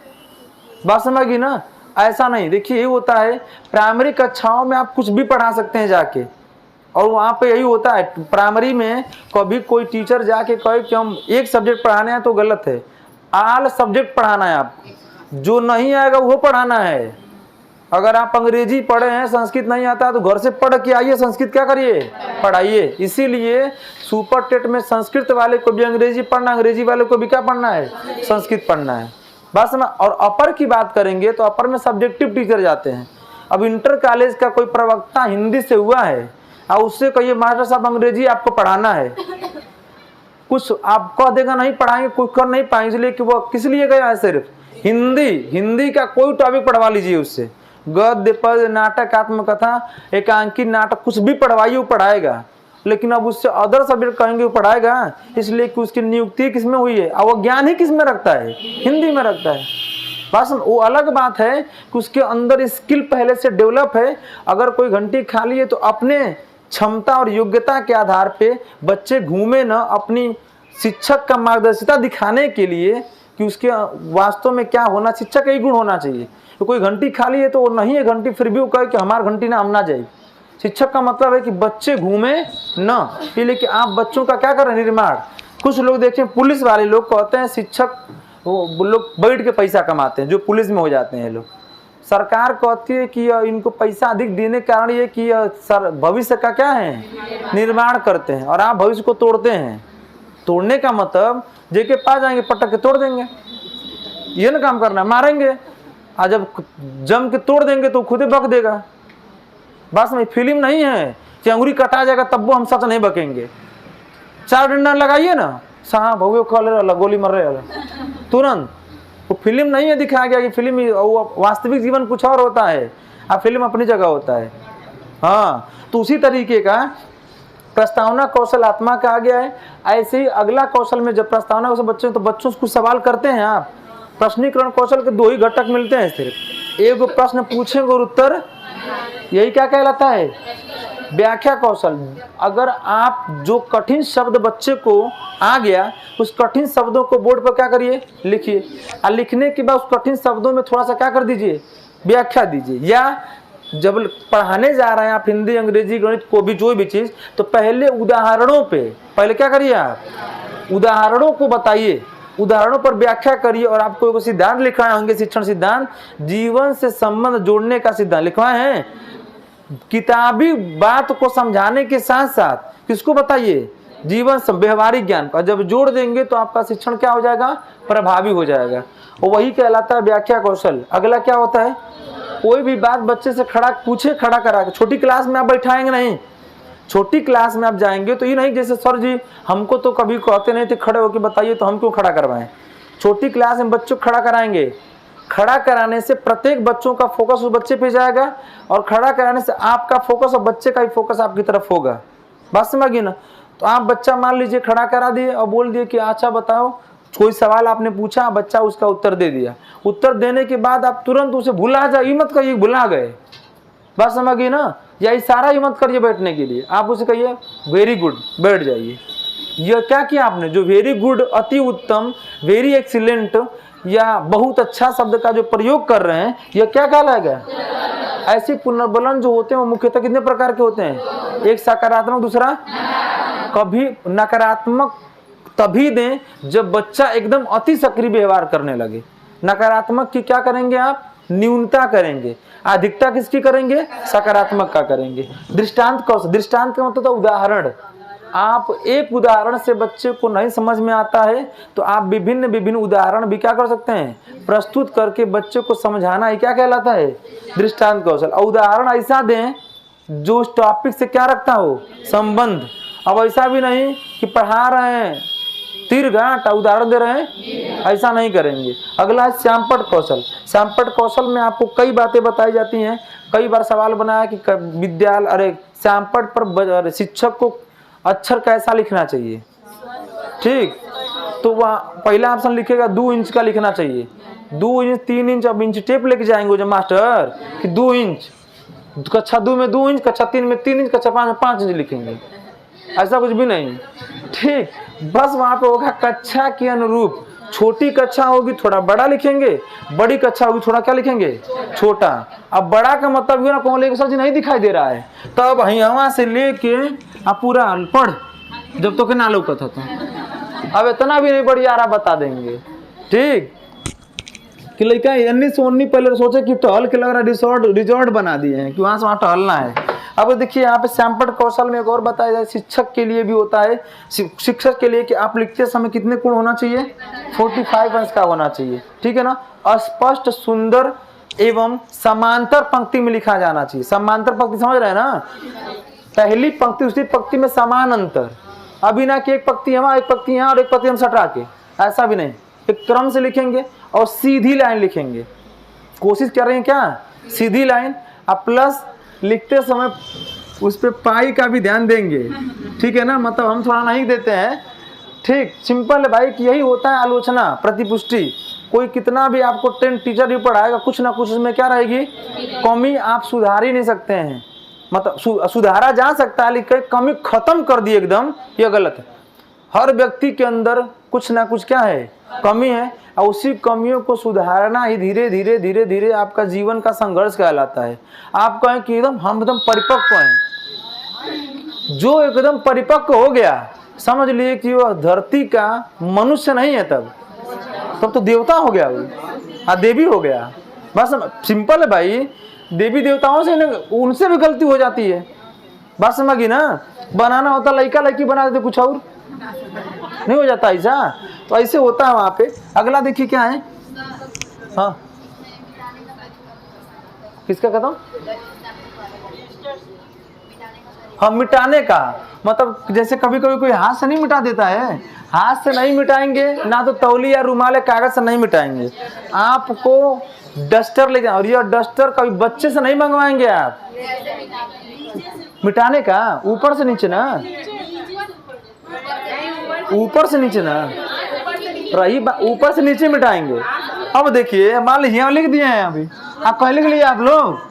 बात समझी ना। ऐसा नहीं। देखिए ये होता है प्राइमरी कक्षाओं में आप कुछ भी पढ़ा सकते हैं जाके, और वहाँ पे यही होता है प्राइमरी में, कभी कोई टीचर जाके कहे कि हम एक सब्जेक्ट पढ़ाने हैं तो गलत है। ऑल सब्जेक्ट पढ़ाना है आपको, जो नहीं आएगा वो पढ़ाना है। अगर आप अंग्रेजी पढ़े हैं, संस्कृत नहीं आता है तो घर से पढ़ के आइए, संस्कृत क्या करिए, पढ़ाइए। इसीलिए सुपर टेट में संस्कृत वाले को भी अंग्रेजी पढ़ना, अंग्रेजी वाले को भी क्या पढ़ना है, संस्कृत पढ़ना है बस ना। और अपर की बात करेंगे तो अपर में सब्जेक्टिव टीचर जाते हैं। अब इंटर कॉलेज का कोई प्रवक्ता हिंदी से हुआ है और उससे कहिए मास्टर साहब अंग्रेजी आपको पढ़ाना है, कुछ आप कह देगा नहीं पढ़ाएंगे, कुछ कर नहीं पाएंगे, इसलिए कि वो किस लिए गया है, सिर्फ हिंदी का कोई टॉपिक पढ़वा लीजिए उससे, गद्य पद्य नाटक आत्मकथा एकांकी नाटक कुछ भी पढ़वाइए वो पढ़ाएगा। लेकिन अब उससे अदर सब्जेक्ट कहेंगे वो पढ़ाएगा, इसलिए कि उसकी नियुक्ति किसमें हुई है और वो ज्ञान ही किसमें रखता है, हिंदी में रखता है। बस वो अलग बात है कि उसके अंदर स्किल पहले से डेवलप है। अगर कोई घंटी खाली है तो अपने क्षमता और योग्यता के आधार पे बच्चे घूमे न, अपनी शिक्षक का मार्गदर्शिता दिखाने के लिए कि उसके वास्तव में क्या होना, शिक्षक का ही गुण होना चाहिए। तो कोई घंटी खाली है तो वो नहीं है घंटी, फिर भी वो कहे कि हमारी घंटी ना हम ना जाए। शिक्षक का मतलब है कि बच्चे घूमे न, इसलिए कि आप बच्चों का क्या करें, निर्माण। कुछ लोग देखें पुलिस वाले लोग कहते हैं शिक्षक वो लोग बैठ के पैसा कमाते हैं, जो पुलिस में हो जाते हैं लोग। सरकार कहती है कि इनको पैसा अधिक देने के कारण ये कि सर भविष्य का क्या है, निर्माण करते हैं, और आप भविष्य को तोड़ते हैं। तोड़ने का मतलब जेके पास जाएंगे पटक के तोड़ देंगे, ये ना काम करना, मारेंगे, और जब जम के तोड़ देंगे तो खुद ही बक देगा। बस में फिल्म नहीं है कि अंगुरी कटा जाएगा तब वो हम सच नहीं बकेंगे। 4 डंडा लगाइए ना, हाँ भव्य खोल गोली मर रहे तुरंत। वो फिल्म नहीं है दिखाया गया कि फिल्म, वास्तविक जीवन कुछ और होता है और फिल्म अपनी जगह होता है। हाँ, तो उसी तरीके का प्रस्तावना कौशल आत्मा का आ गया है। ऐसे ही अगला कौशल में जब प्रस्तावना कौशल बच्चे तो बच्चों से कुछ सवाल करते हैं आप। प्रश्नीकरण कौशल के 2 ही घटक मिलते हैं सिर्फ, एक प्रश्न पूछेंगे और उत्तर, यही क्या कहलाता है, व्याख्या कौशल। अगर आप जो कठिन शब्द बच्चे को आ गया, उस कठिन शब्दों को बोर्ड पर क्या करिए, लिखिए, और लिखने के बाद उस कठिन शब्दों में थोड़ा सा क्या कर दीजिए, व्याख्या दीजिए। या जब पढ़ाने जा रहे हैं आप हिंदी अंग्रेजी गणित को भी, जो भी चीज़, तो पहले उदाहरणों पे पहले क्या करिए, आप उदाहरणों को बताइए, उदाहरणों पर व्याख्या करिए। और आपको एक सिद्धांत लिखवाए होंगे, शिक्षण सिद्धांत, जीवन से संबंध जोड़ने का सिद्धांत लिखवाए हैं। किताबी बात को समझाने के साथ साथ किसको बताइए, जीवन से व्यवहारिक ज्ञान का जब जोड़ देंगे तो आपका शिक्षण क्या हो जाएगा, प्रभावी हो जाएगा। और वही कहलाता है व्याख्या कौशल। अगला क्या होता है, कोई भी बात बच्चे से खड़ा पूछे, खड़ा करा के। छोटी क्लास में आप बैठाएंगे नहीं, छोटी क्लास में आप जाएंगे तो ये नहीं जैसे सर जी हमको तो कभी कहते नहीं थे खड़े होकर बताइए, तो हम क्यों खड़ा करवाएं। छोटी क्लास में बच्चों को खड़ा कराएंगे, खड़ा कराने से प्रत्येक बच्चों का फोकस उस बच्चे पे जाएगा, और खड़ा कराने से आपका फोकस और बच्चे का ही फोकस आपकी तरफ होगा। बात समझिए ना। तो आप बच्चा मान लीजिए खड़ा करा दिए और बोल दिए कि अच्छा बताओ, कोई सवाल आपने पूछा, बच्चा उसका उत्तर दे दिया। उत्तर देने के बाद आप तुरंत उसे भुला जाइए, मत कहिए भुला गए, बात समझिए ना। या इशारा ही मत करिए बैठने के लिए, आप उसे कहिए वेरी गुड, बैठ जाइए। यह क्या किया आपने, जो वेरी गुड, अति उत्तम, वेरी एक्सीलेंट या बहुत अच्छा शब्द का जो प्रयोग कर रहे हैं, यह क्या कहलाएगा। ऐसे पुनर्बलन जो होते हैं वो मुख्यतः कितने प्रकार के होते हैं, एक सकारात्मक, दूसरा कभी नकारात्मक तभी दें जब बच्चा एकदम अति सक्रिय व्यवहार करने लगे। नकारात्मक की क्या करेंगे आप, न्यूनता करेंगे, अधिकता किसकी करेंगे, सकारात्मक का करेंगे। दृष्टांत कौशल, दृष्टांत का मतलब उदाहरण। आप एक उदाहरण से बच्चे को नहीं समझ में आता है तो आप विभिन्न विभिन्न उदाहरण भी क्या कर सकते हैं, प्रस्तुत करके बच्चे को समझाना ही क्या कहलाता है, दृष्टांत कौशल। और उदाहरण ऐसा दें जो उस टॉपिक से क्या रखता हो, संबंध। अब ऐसा भी नहीं कि पढ़ा रहे हैं तीर घाट उदाहरण दे रहे हैं, ऐसा नहीं करेंगे। अगला है श्यामपट कौशल। श्यामपट कौशल में आपको कई बातें बताई जाती हैं। कई बार सवाल बनाया कि विद्यालय, अरे श्यामपट पर शिक्षक को अक्षर कैसा लिखना चाहिए, ठीक, तो वहाँ पहला ऑप्शन लिखेगा 2 इंच का लिखना चाहिए। 2 इंच, 3 इंच, अब इंच टेप लेके जाएंगे जो मास्टर कि 2 इंच, कक्षा 2 में 2 इंच, कक्षा 3 में 3 इंच, कक्षा 5 में 5 इंच लिखेंगे, ऐसा कुछ भी नहीं, ठीक। बस वहाँ पे होगा कक्षा के अनुरूप। छोटी कक्षा होगी थोड़ा बड़ा लिखेंगे, बड़ी कक्षा होगी थोड़ा क्या लिखेंगे, छोटा। अब बड़ा का मतलब ये ना कौन लेके सर जी नहीं दिखाई दे रहा है, तब यहाँ से लेके अब पूरा पढ़ जब तो के ना लौकत था। अब इतना भी नहीं बढ़िया रहा बता देंगे, ठीक कि लड़का अन्नी सोनी पहले सोचे कि टहल के लग रहा रिजॉर्ट बना दिए हैं कि वहाँ से वहाँ टहलना है। अब देखिए यहाँ पे सैंपल कौशल में एक और बताया जाए, शिक्षक के लिए भी होता है, शिक्षक के लिए कि आप लिखते समय कितने गुण होना चाहिए, 45 अंश का होना चाहिए, ठीक है ना। अस्पष्ट, सुंदर एवं समांतर पंक्ति में लिखा जाना चाहिए। समांतर पंक्ति समझ रहे हैं ना, पहली पंक्ति दूसरी पंक्ति में समान अंतर, अभी ना कि एक पंक्ति यहाँ एक पंक्ति यहाँ और एक पंक्ति हम सटा के, ऐसा भी नहीं, एक क्रम से लिखेंगे और सीधी लाइन लिखेंगे। कोशिश कर रहे हैं क्या, सीधी लाइन। अब प्लस लिखते समय उस पर पाई का भी ध्यान देंगे, ठीक है ना, मतलब हम थोड़ा नहीं देते हैं, ठीक। सिंपल है भाई कि यही होता है आलोचना, प्रतिपुष्टि। कोई कितना भी आपको 10 टीचर भी पढ़ाएगा, कुछ ना कुछ उसमें क्या रहेगी, कमी। आप सुधार ही नहीं सकते हैं, मतलब सुधारा जा सकता है लेकिन कमी खत्म कर दी एकदम, ये गलत है। हर व्यक्ति के अंदर कुछ ना कुछ क्या है, कमी है, और उसी कमियों को सुधारना ही धीरे धीरे धीरे धीरे आपका जीवन का संघर्ष कहलाता है। आप कहें कि हम एकदम परिपक्व हैं, जो एकदम परिपक्व हो गया समझ लिए कि वह धरती का मनुष्य नहीं है, तब तो देवता हो गया, वो देवी हो गया। बस सिंपल है भाई, देवी देवताओं से उनसे भी गलती हो जाती है, बात समझी ना। बनाना होता लड़का लड़की बना देते, कुछ और नहीं हो जाता ऐसा, तो ऐसे होता है वहां पे। अगला देखिए क्या है, हाँ किसका खत्म, हाँ मिटाने का मतलब जैसे कभी कभी कोई हाथ से नहीं मिटा देता है, हाथ से नहीं मिटाएंगे ना, तो तौली या रुमाल या कागज से नहीं मिटाएंगे, आपको डस्टर ले जाए। और ये डस्टर कभी बच्चे से नहीं मंगवाएंगे आप मिटाने का, ऊपर से नीचे ना, ऊपर से नीचे ना रही, ऊपर से नीचे मिटाएंगे। अब देखिए मान लीजिए यहाँ लिख दिए हैं, अभी आप कहीं लिख लिए आप लोग,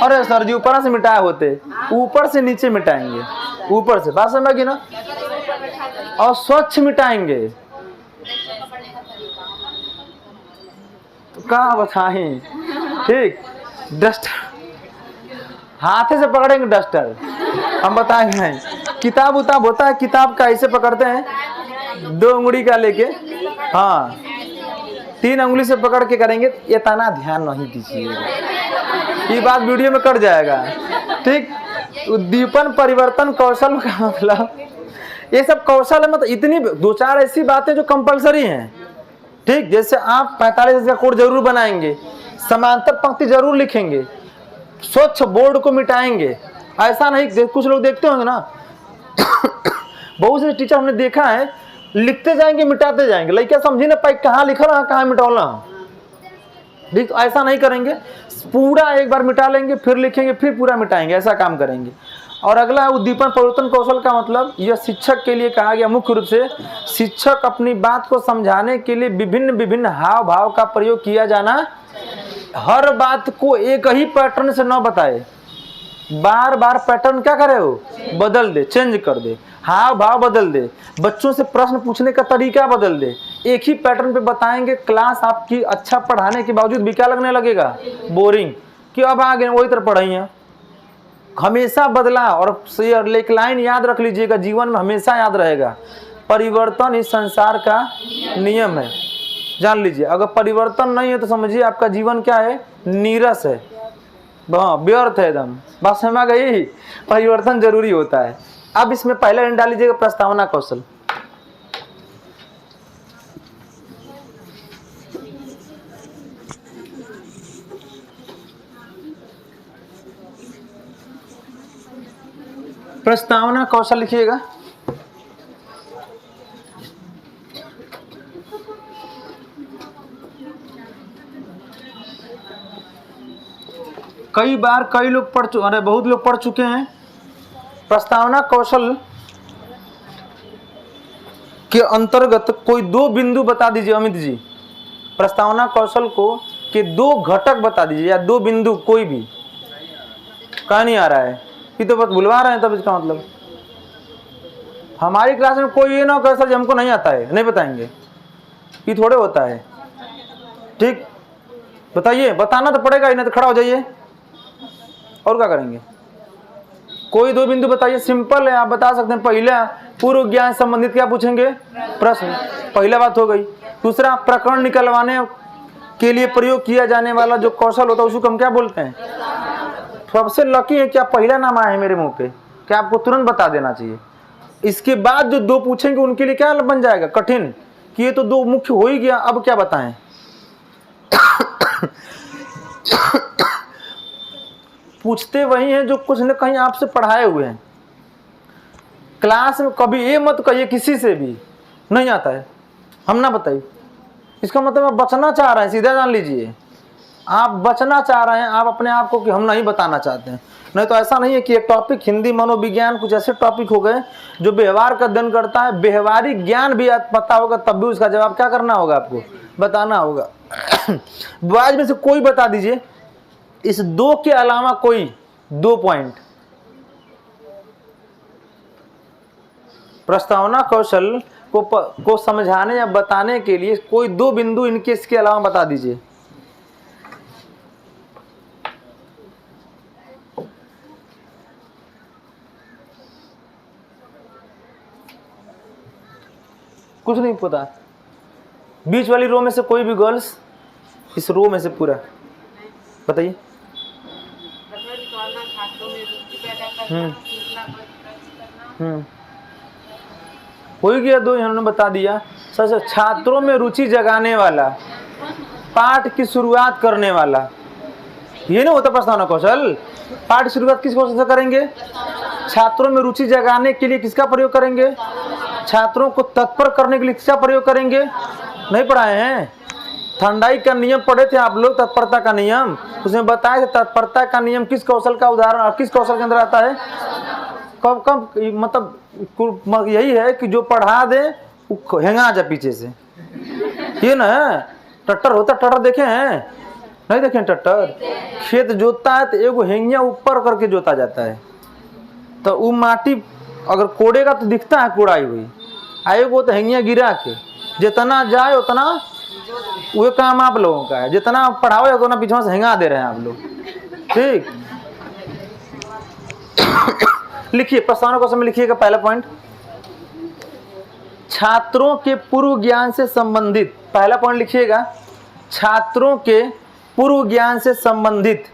अरे सर जी ऊपर से मिटाए होते, ऊपर से नीचे मिटाएंगे, ऊपर से, बात समझ गई ना। और स्वच्छ मिटाएंगे, तो क्या बताएं, ठीक। डस्टर हाथे से पकड़ेंगे, डस्टर हम बताएंगे। किताब उताब होता है, किताब का ऐसे पकड़ते हैं 2 उंगली का लेके, हाँ 3 उंगली से पकड़ के करेंगे, ये तना ध्यान नहीं दीजिएगा, ये बात वीडियो में कट जाएगा, ठीक। उद्दीपन परिवर्तन कौशल का मतलब ये सब कौशल है, मतलब इतनी 2-4 ऐसी बातें जो कंपलसरी हैं, ठीक। जैसे आप 45 का कोड जरूर बनाएंगे, समांतर पंक्ति जरूर लिखेंगे, स्वच्छ बोर्ड को मिटाएंगे। ऐसा नहीं, कुछ लोग देखते होंगे ना बहुत से टीचर हमने देखा है लिखते जाएंगे मिटाते जाएंगे, लड़का समझी ना पाई कहाँ लिखा रहा कहाँ मिटाना, ठीक। ऐसा नहीं करेंगे, पूरा एक बार मिटा लेंगे, फिर लिखेंगे, फिर पूरा मिटाएंगे, ऐसा काम करेंगे। और अगला है उद्दीपन परिवर्तन कौशल का मतलब, यह शिक्षक के लिए कहा गया मुख्य रूप से, शिक्षक अपनी बात को समझाने के लिए विभिन्न विभिन्न हाव भाव का प्रयोग किया जाना, हर बात को एक ही पैटर्न से न बताए, बार बार पैटर्न क्या करे हो, बदल दे, चेंज कर दे, हाव भाव बदल दे, बच्चों से प्रश्न पूछने का तरीका बदल दे। एक ही पैटर्न पे बताएंगे, क्लास आपकी अच्छा पढ़ाने के बावजूद भी क्या लगने लगेगा, बोरिंग, कि अब आगे वही तरह पढ़ाई है। हमेशा बदला, और एक लाइन याद रख लीजिएगा, जीवन में हमेशा याद रहेगा, परिवर्तन इस संसार का नियम है, जान लीजिए। अगर परिवर्तन नहीं है तो समझिए आपका जीवन क्या है, नीरस है, व्यर्थ है एकदम, बात समझ गई। परिवर्तन जरूरी होता है। अब इसमें पहले लाइन डाल लीजिएगा, प्रस्तावना कौशल। प्रस्तावना कौशल लिखिएगा। कई बार कई लोग बहुत लोग पढ़ चुके हैं। प्रस्तावना कौशल के अंतर्गत कोई 2 बिंदु बता दीजिए अमित जी, प्रस्तावना कौशल को के 2 घटक बता दीजिए, या 2 बिंदु कोई भी। कहा नहीं आ रहा है, ये तो बस बुलवा रहे हैं, तब इसका मतलब हमारी क्लास में कोई ये ना कहे सर हमको नहीं आता है, नहीं बताएंगे, ये थोड़े होता है, ठीक। बताइए, बताना तो पड़ेगा ही, नहीं तो खड़ा हो जाइए। और क्या करेंगे? कोई दो बिंदु बताइए, सिंपल है, आप बता सकते हैं। पहला पूर्व ज्ञान संबंधित क्या पूछेंगे? प्रश्न, पहला बात हो गई। दूसरा, प्रकरण निकलवाने के लिए प्रयोग किया जाने वाला जो कौशल होता है उसको हम क्या बोलते हैं? सबसे लकी है कि आप पहला नाम आया है मेरे मुंह पे, क्या आपको तुरंत बता देना चाहिए। इसके बाद जो दो पूछेंगे उनके लिए क्या बन जाएगा? कठिन, कि ये तो दो मुख्य हो ही गया, अब क्या बताएं। पूछते वही हैं जो कुछ न कहीं आपसे पढ़ाए हुए हैं। क्लास में कभी ये मत कहिए किसी से भी नहीं आता है हम ना बताइए, इसका मतलब आप बचना चाह रहे हैं, सीधा जान लीजिए आप बचना चाह रहे हैं आप अपने आप को कि हम नहीं बताना चाहते हैं। नहीं तो ऐसा नहीं है कि एक टॉपिक हिंदी मनोविज्ञान कुछ ऐसे टॉपिक हो गए जो व्यवहार का अध्ययन करता है, व्यवहारिक ज्ञान भी पता होगा तब भी उसका जवाब क्या करना होगा? आपको बताना होगा। आज में से कोई बता दीजिए इस दो के अलावा कोई दो पॉइंट। प्रस्तावना कौशल को समझाने या बताने के लिए कोई दो बिंदु इनके इसके अलावा बता दीजिए। कुछ नहीं पता। बीच वाली रो में से कोई भी गर्ल्स, इस रो में से पूरा बताइए। हो ही गया, दो इन्होंने बता दिया। सबसे छात्रों में रुचि जगाने वाला, पाठ की शुरुआत करने वाला, ये नहीं होता प्रस्तावना कौशल। पाठ की शुरुआत किस कौशल से करेंगे? छात्रों में रुचि जगाने के लिए किसका प्रयोग करेंगे? छात्रों को तत्पर करने के लिए किसका प्रयोग करेंगे? नहीं पढ़ाए हैं? थर्नडाइक का नियम पढ़े थे आप लोग, तत्परता का नियम, उसमें बताए थे तत्परता का नियम किस कौशल का उदाहरण और किस कौशल के अंदर आता है? कब कब मतलब यही है कि जो पढ़ा दे वो हेंगा जा पीछे से, ये ना टट्टर होता। टट्टर देखे हैं? नहीं देखे टट्टर? खेत जोतता है तो एगो हेंगिया ऊपर करके जोता जाता है, तो वो माटी अगर कोड़ेगा तो दिखता है कोड़ाई हुई, आएगो तो हेंगिया गिरा के जितना जाए उतना वो काम आप लोगों का है। जितना पढ़ाओ उतना पीछे से हेंगा दे रहे हैं आप लोग। ठीक, लिखिए प्रस्तावना कौशल में लिखिएगा पहला पॉइंट, छात्रों के पूर्व ज्ञान से संबंधित। पहला पॉइंट लिखिएगा, छात्रों के पूर्व ज्ञान से संबंधित।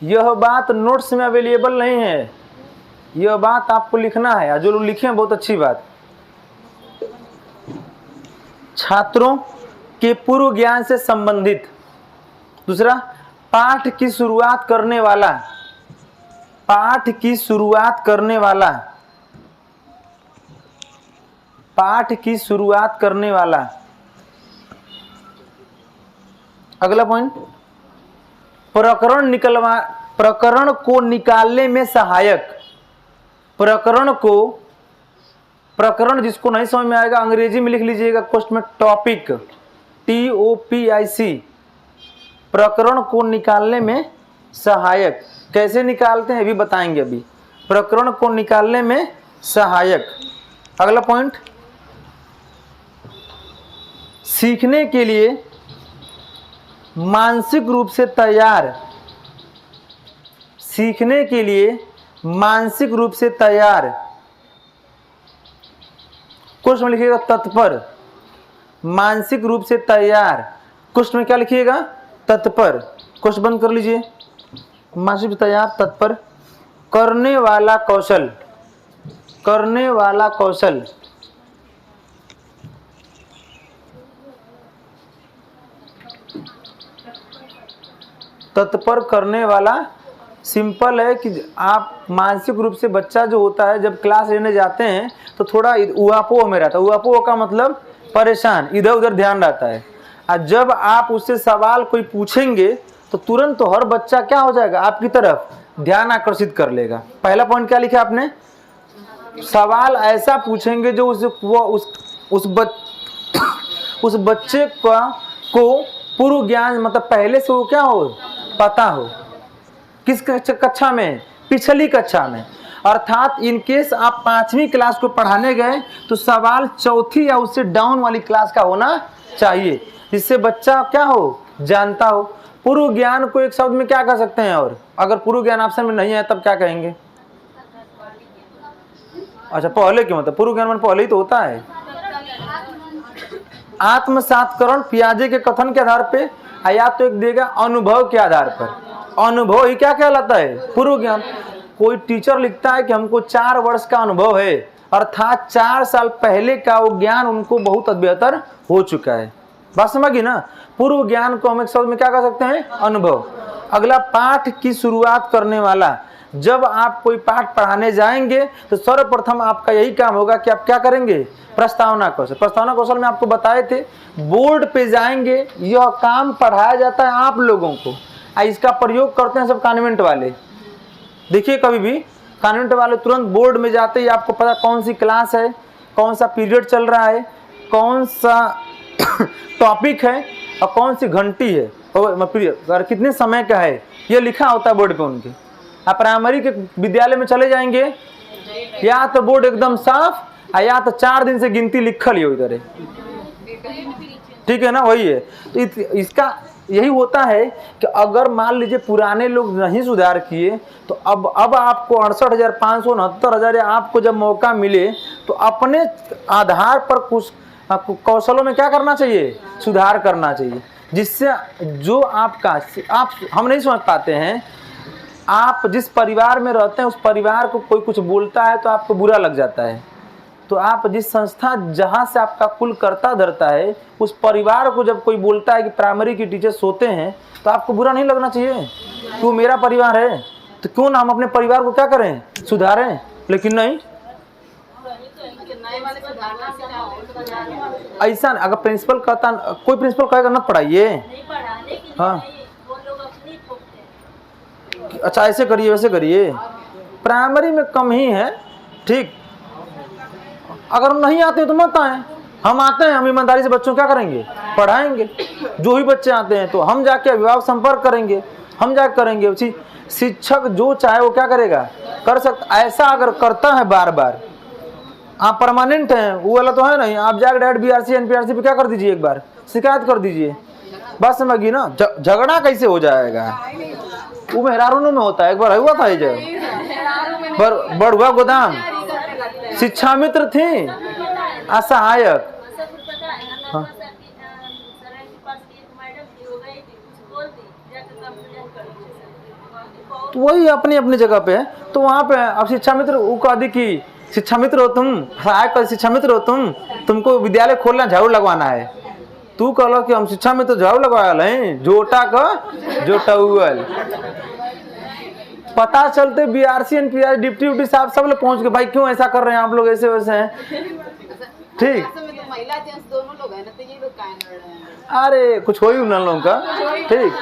यह बात नोट्स में अवेलेबल नहीं है, यह बात आपको लिखना है। जो लोग लिखे हैं बहुत अच्छी बात। छात्रों के पूर्व ज्ञान से संबंधित। दूसरा, पाठ की शुरुआत करने वाला, पाठ की शुरुआत करने वाला, पाठ की शुरुआत करने वाला। अगला पॉइंट, प्रकरण को निकालने में सहायक। प्रकरण जिसको नहीं समझ में आएगा अंग्रेजी में लिख लीजिएगा क्वेश्चन में टॉपिक, TOPIC। प्रकरण को निकालने में सहायक। कैसे निकालते हैं भी बताएंगे अभी। प्रकरण को निकालने में सहायक। अगला पॉइंट, सीखने के लिए मानसिक रूप से तैयार, सीखने के लिए मानसिक रूप से तैयार। क्वेश्चन में लिखिएगा तत्पर, मानसिक रूप से तैयार। क्वेश्चन में क्या लिखिएगा? तत्पर। क्वेश्चन बंद कर लीजिए। मानसिक रूप से तैयार, तत्पर। करने वाला कौशल, करने वाला कौशल। तत्पर करने वाला सिंपल है कि आप मानसिक रूप से बच्चा जो होता है जब क्लास लेने जाते हैं तो थोड़ा उआपो में रहता है। उआपो का मतलब परेशान, इधर उधर ध्यान रहता है। और जब आप उससे सवाल कोई पूछेंगे तो तुरंत तो हर बच्चा क्या हो जाएगा? आपकी तरफ ध्यान आकर्षित कर लेगा। पहला पॉइंट क्या लिखा आपने? सवाल ऐसा पूछेंगे जो उस बच्चे को पूर्व ज्ञान मतलब पहले से वो क्या हो, पता हो। किस कक्षा में? पिछली कक्षा में। अर्थात इनकेस आप 5वीं क्लास को पढ़ाने गए तो सवाल चौथी या उससे डाउन वाली क्लास का होना चाहिए, जिससे बच्चा क्या हो, जानता हो। पूर्व ज्ञान को एक शब्द में क्या कह सकते हैं? और अगर पूर्व ज्ञान ऑप्शन में नहीं है तब क्या कहेंगे? अच्छा, पहले क्यों? मतलब पूर्व ज्ञान मन पहले ही तो होता है। आत्मसात्करण पियाजे के कथन के आधार पे, या तो एक देगा अनुभव के आधार पर। अनुभव ही क्या कहलाता है? पूर्व ज्ञान। कोई टीचर लिखता है कि हमको 4 वर्ष का अनुभव है, अर्थात 4 साल पहले का वो ज्ञान उनको बहुत बेहतर हो चुका है। बात समझी ना? पूर्व ज्ञान को हम एक शब्द में क्या कह सकते हैं? अनुभव। अगला, पाठ की शुरुआत करने वाला। जब आप कोई पाठ पढ़ाने जाएंगे तो सर्वप्रथम आपका यही काम होगा कि आप क्या करेंगे? प्रस्तावना कौशल। प्रस्तावना कौशल में आपको बताए थे, बोर्ड पे जाएंगे, यह काम पढ़ाया जाता है आप लोगों को, इसका प्रयोग करते हैं सब कॉन्वेंट वाले। देखिए, कभी भी कॉन्वेंट वाले तुरंत बोर्ड में जाते ही आपको पता कौन सी क्लास है, कौन सा पीरियड चल रहा है, कौन सा टॉपिक है और कौन सी घंटी है और कितने समय का है, ये लिखा होता है बोर्ड पे उनके। आप प्राइमरी के विद्यालय में चले जाएंगे, या तो बोर्ड एकदम साफ, या तो 4 दिन से गिनती लिखल ही हो इधर है। ठीक है ना? वही है। तो इसका यही होता है कि अगर मान लीजिए पुराने लोग नहीं सुधार किए, तो अब आपको 68,500 69,000 आपको जब मौका मिले तो अपने आधार पर कुछ कौशलों में क्या करना चाहिए? सुधार करना चाहिए, जिससे जो आपका हम नहीं समझ पाते हैं, आप जिस परिवार में रहते हैं उस परिवार को कोई कुछ बोलता है तो आपको बुरा लग जाता है। तो आप जिस संस्था जहाँ से आपका कुल करता धरता है, उस परिवार को जब कोई बोलता है कि प्राइमरी के टीचर सोते हैं, तो आपको बुरा नहीं लगना चाहिए। क्यों? मेरा परिवार है, तो क्यों ना हम अपने परिवार को क्या करें? सुधारें। लेकिन नहीं, ऐसा अगर प्रिंसिपल कहता, कोई प्रिंसिपल कहेगा ना पढ़ाइए, हाँ अच्छा ऐसे करिए वैसे करिए, प्राइमरी में कम ही है। ठीक, अगर नहीं आते तो मत आए, हम आते हैं, हम ईमानदारी से बच्चों क्या करेंगे? पढ़ाएंगे। जो भी बच्चे आते हैं तो हम जाके अभिभावक संपर्क करेंगे, हम जाके करेंगे। उसी शिक्षक जो चाहे वो क्या करेगा? कर सकता। ऐसा अगर करता है बार बार, आप परमानेंट हैं, वो वाला तो है नहीं, आप जाकर डायरेक्ट BRC NPRC पे क्या कर दीजिए, एक बार शिकायत कर दीजिए। बस समझिए ना, झगड़ा कैसे हो जाएगा? वो मेहरारूनों में होता है, एक बार हुआ था जब बड़ुआ गोदाम, शिक्षा मित्र थी असहायक, हाँ। तो वही अपनी अपनी जगह पे है। तो वहाँ पे अब शिक्षा मित्र वो कह दी कि शिक्षा मित्र हो तुम, सहायक शिक्षा मित्र हो तुम, तुमको विद्यालय खोलना, झाड़ू लगवाना है। तू कहलो कि हम शिक्षा मित्र झाड़ू लगवाया हैं, जोटा का जोटउल। पता चलते BRC NPRC डिप्टी साहब सब लोग पहुंच गए, भाई क्यों ऐसा कर रहे हैं आप लोग, ऐसे वैसे हैं। ठीक, महिला जेंट्स दोनों लोग हैं ना, तो ये लोग क्या लड़ रहे हैं? अरे कुछ हो ही उन लोगों का। ठीक,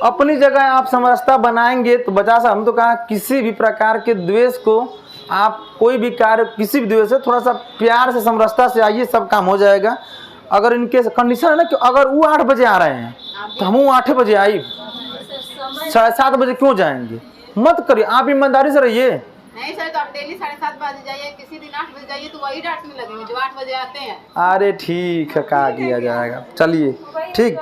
अपनी जगह आप समरसता बनाएंगे तो बचा सा। हम तो कहा किसी भी प्रकार के द्वेष को, आप कोई भी कार्य किसी भी द्वेष से थोड़ा सा प्यार से समरसता से आइए, सब काम हो जाएगा। अगर इनके कंडीशन है ना कि अगर वो 8 बजे आ रहे हैं तो हम 8 बजे आई, 7:30 बजे क्यों जाएंगे? मत करिए, आप ईमानदारी से रहिए। नहीं सर, तो आप डेली 7:30 बजे जाइए, किसी दिन 8 बजे जाइए, तो वही डांटने लगेंगे जो 8 बजे आते हैं। अरे ठीक है, कहा किया जाएगा, चलिए ठीक।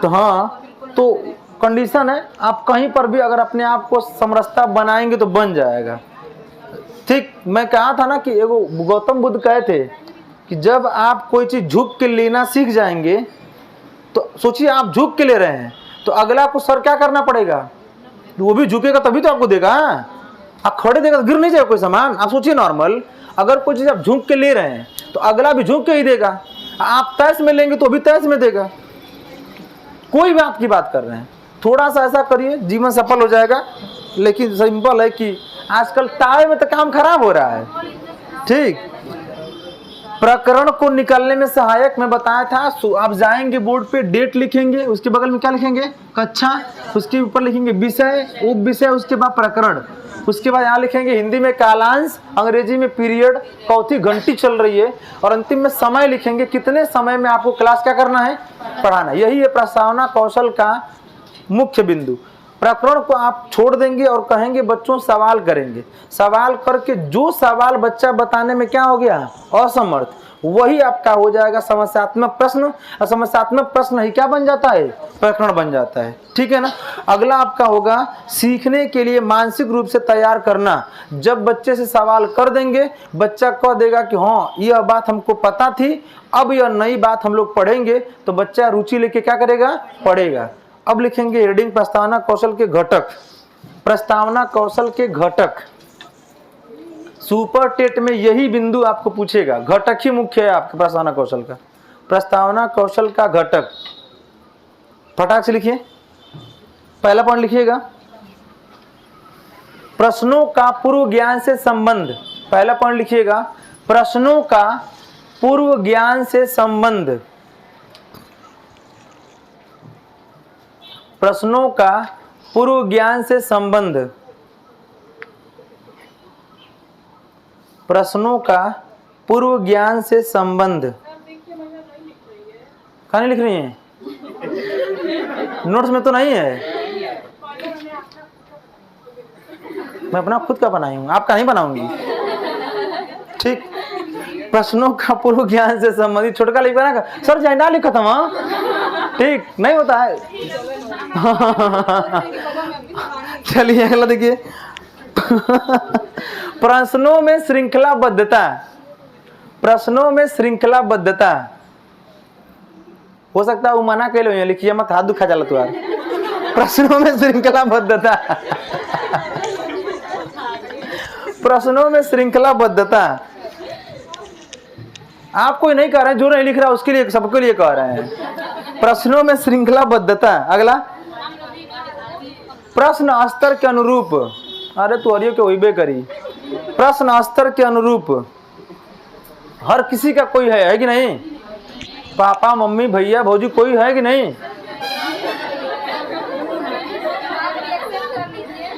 तो हाँ, तो कंडीशन है, आप कहीं पर भी अगर अपने आप को समरसता बनाएंगे तो बन जाएगा। ठीक, मैं कहा था ना कि एगो गौतम बुद्ध कहे थे कि जब आप कोई चीज झुक के लेना सीख जाएंगे, तो सोचिए आप झुक के ले रहे हैं तो अगला को सर क्या करना पड़ेगा? वो भी झुकेगा तभी तो आपको देगा। आप खड़े देगा तो गिर नहीं जाएगा कोई सामान। आप सोचिए नॉर्मल, अगर कोई चीज आप झुक के ले रहे हैं तो अगला भी झुक के ही देगा। आप तैस में लेंगे तो भी तैस में देगा। कोई बात की बात कर रहे हैं, थोड़ा सा ऐसा करिए, जीवन सफल हो जाएगा। लेकिन सिंपल है कि आजकल तावे में तो काम खराब हो रहा है। ठीक, प्रकरण को निकालने में सहायक मैं बताया था। आप जाएंगे बोर्ड पे, डेट लिखेंगे, उसके बगल में क्या लिखेंगे? कक्षा, उसके ऊपर लिखेंगे विषय, उप विषय, उसके बाद प्रकरण, उसके बाद यहाँ लिखेंगे हिंदी में कालांश, अंग्रेजी में पीरियड, चौथी घंटी चल रही है, और अंतिम में समय लिखेंगे, कितने समय में आपको क्लास क्या करना है? पढ़ाना। यही है प्रस्तावना कौशल का मुख्य बिंदु। प्रकरण को आप छोड़ देंगे और कहेंगे बच्चों सवाल करेंगे, सवाल करके जो सवाल बच्चा बताने में क्या हो गया असमर्थ, वही आपका हो जाएगा समस्यात्मक प्रश्न, और समस्यात्मक प्रश्न ही क्या बन जाता है, प्रकरण बन जाता है। ठीक है ना। अगला आपका होगा सीखने के लिए मानसिक रूप से तैयार करना। जब बच्चे से सवाल कर देंगे, बच्चा कह देगा कि हाँ यह बात हमको पता थी, अब यह नई बात हम लोग पढ़ेंगे, तो बच्चा रुचि लेके क्या करेगा, पढ़ेगा। अब लिखेंगे रीडिंग प्रस्तावना कौशल के घटक। प्रस्तावना कौशल के घटक, सुपर टेट में यही बिंदु आपको पूछेगा, घटक ही मुख्य है आपके प्रस्तावना कौशल का। प्रस्तावना कौशल का घटक, फटाक से लिखिए। पहला पॉइंट लिखिएगा, प्रश्नों का पूर्व ज्ञान से संबंध। पहला पॉइंट लिखिएगा, प्रश्नों का पूर्व ज्ञान से संबंध। प्रश्नों का पूर्व ज्ञान से संबंध। प्रश्नों का पूर्व ज्ञान से संबंध। कहाँ नहीं लिख रही हैं? नोट्स में तो नहीं है। मैं अपना खुद का बनाई हूँ, आपका नहीं बनाऊंगी। ठीक, प्रश्नों का पूर्व ज्ञान से संबंधित छोटका लिख बना सर जाए ना लिखा था वहाँ, ठीक नहीं होता है। चलिए अगला देखिए, प्रश्नों में श्रृंखलाबद्धता। प्रश्नों में श्रृंखलाबद्धता हो सकता है वो मना के लो, लिखिए मत हाथ दुखा चला तुआर। प्रश्नों में श्रृंखलाबद्धता। प्रश्नों में श्रृंखलाबद्धता। आप कोई नहीं कह रहे हैं, जो नहीं लिख रहा उसके लिए, सबके लिए कह रहे हैं। प्रश्नों में श्रृंखलाबद्धता। अगला, प्रश्न स्तर के अनुरूप। अरे तो अरियो के वही करी। प्रश्न स्तर के अनुरूप, हर किसी का कोई है कि नहीं? पापा मम्मी भैया भौजी कोई है कि नहीं?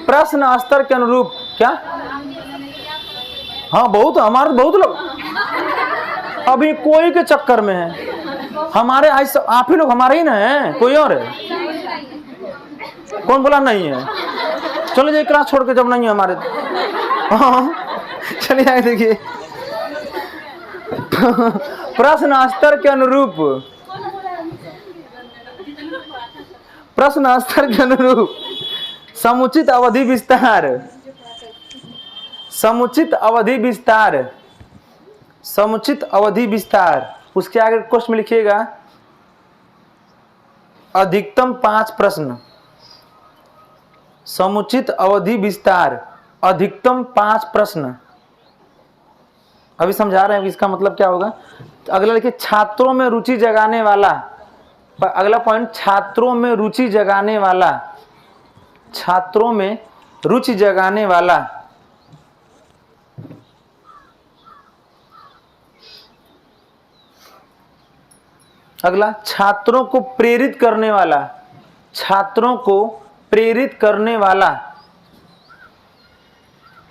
प्रश्न स्तर के अनुरूप क्या? हाँ बहुत, हमारे बहुत लोग अभी कोई के चक्कर में है। हमारे आप ही लोग हमारे ही ना है, कोई और है? कौन बोला नहीं है? चलो ये क्लास छोड़ के जब नहीं है हमारे। हाँ चलिए आगे देखिए, प्रश्न स्तर के अनुरूप। प्रश्न स्तर के अनुरूप समुचित अवधि विस्तार। समुचित अवधि विस्तार। समुचित अवधि विस्तार। उसके आगे क्वेश्चन में लिखिएगा, अधिकतम 5 प्रश्न। समुचित अवधि विस्तार, अधिकतम 5 प्रश्न। अभी समझा रहे हैं इसका मतलब क्या होगा। अगला लिखिए, छात्रों में रुचि जगाने वाला। अगला पॉइंट, छात्रों में रुचि जगाने वाला। छात्रों में रुचि जगाने वाला। अगला, छात्रों को प्रेरित करने वाला। छात्रों को प्रेरित करने वाला।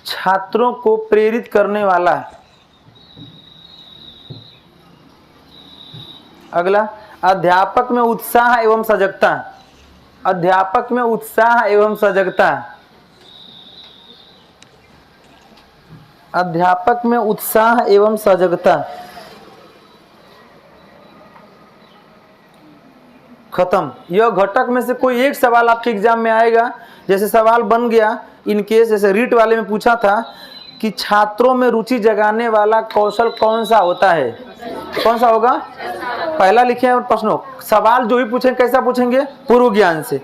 छात्रों को प्रेरित करने वाला। अगला, अध्यापक में उत्साह एवं सजगता। अध्यापक में उत्साह एवं सजगता। अध्यापक में उत्साह एवं सजगता। खत्म। यह घटक में से कोई एक सवाल आपके एग्जाम में आएगा। जैसे सवाल बन गया इन केस, जैसे रीट वाले में पूछा था कि छात्रों में रुचि जगाने वाला कौशल कौन सा होता है, कौन सा होगा? पहला लिखे और प्रश्नों, सवाल जो भी पूछेंगे कैसा पूछेंगे? पूर्व ज्ञान से।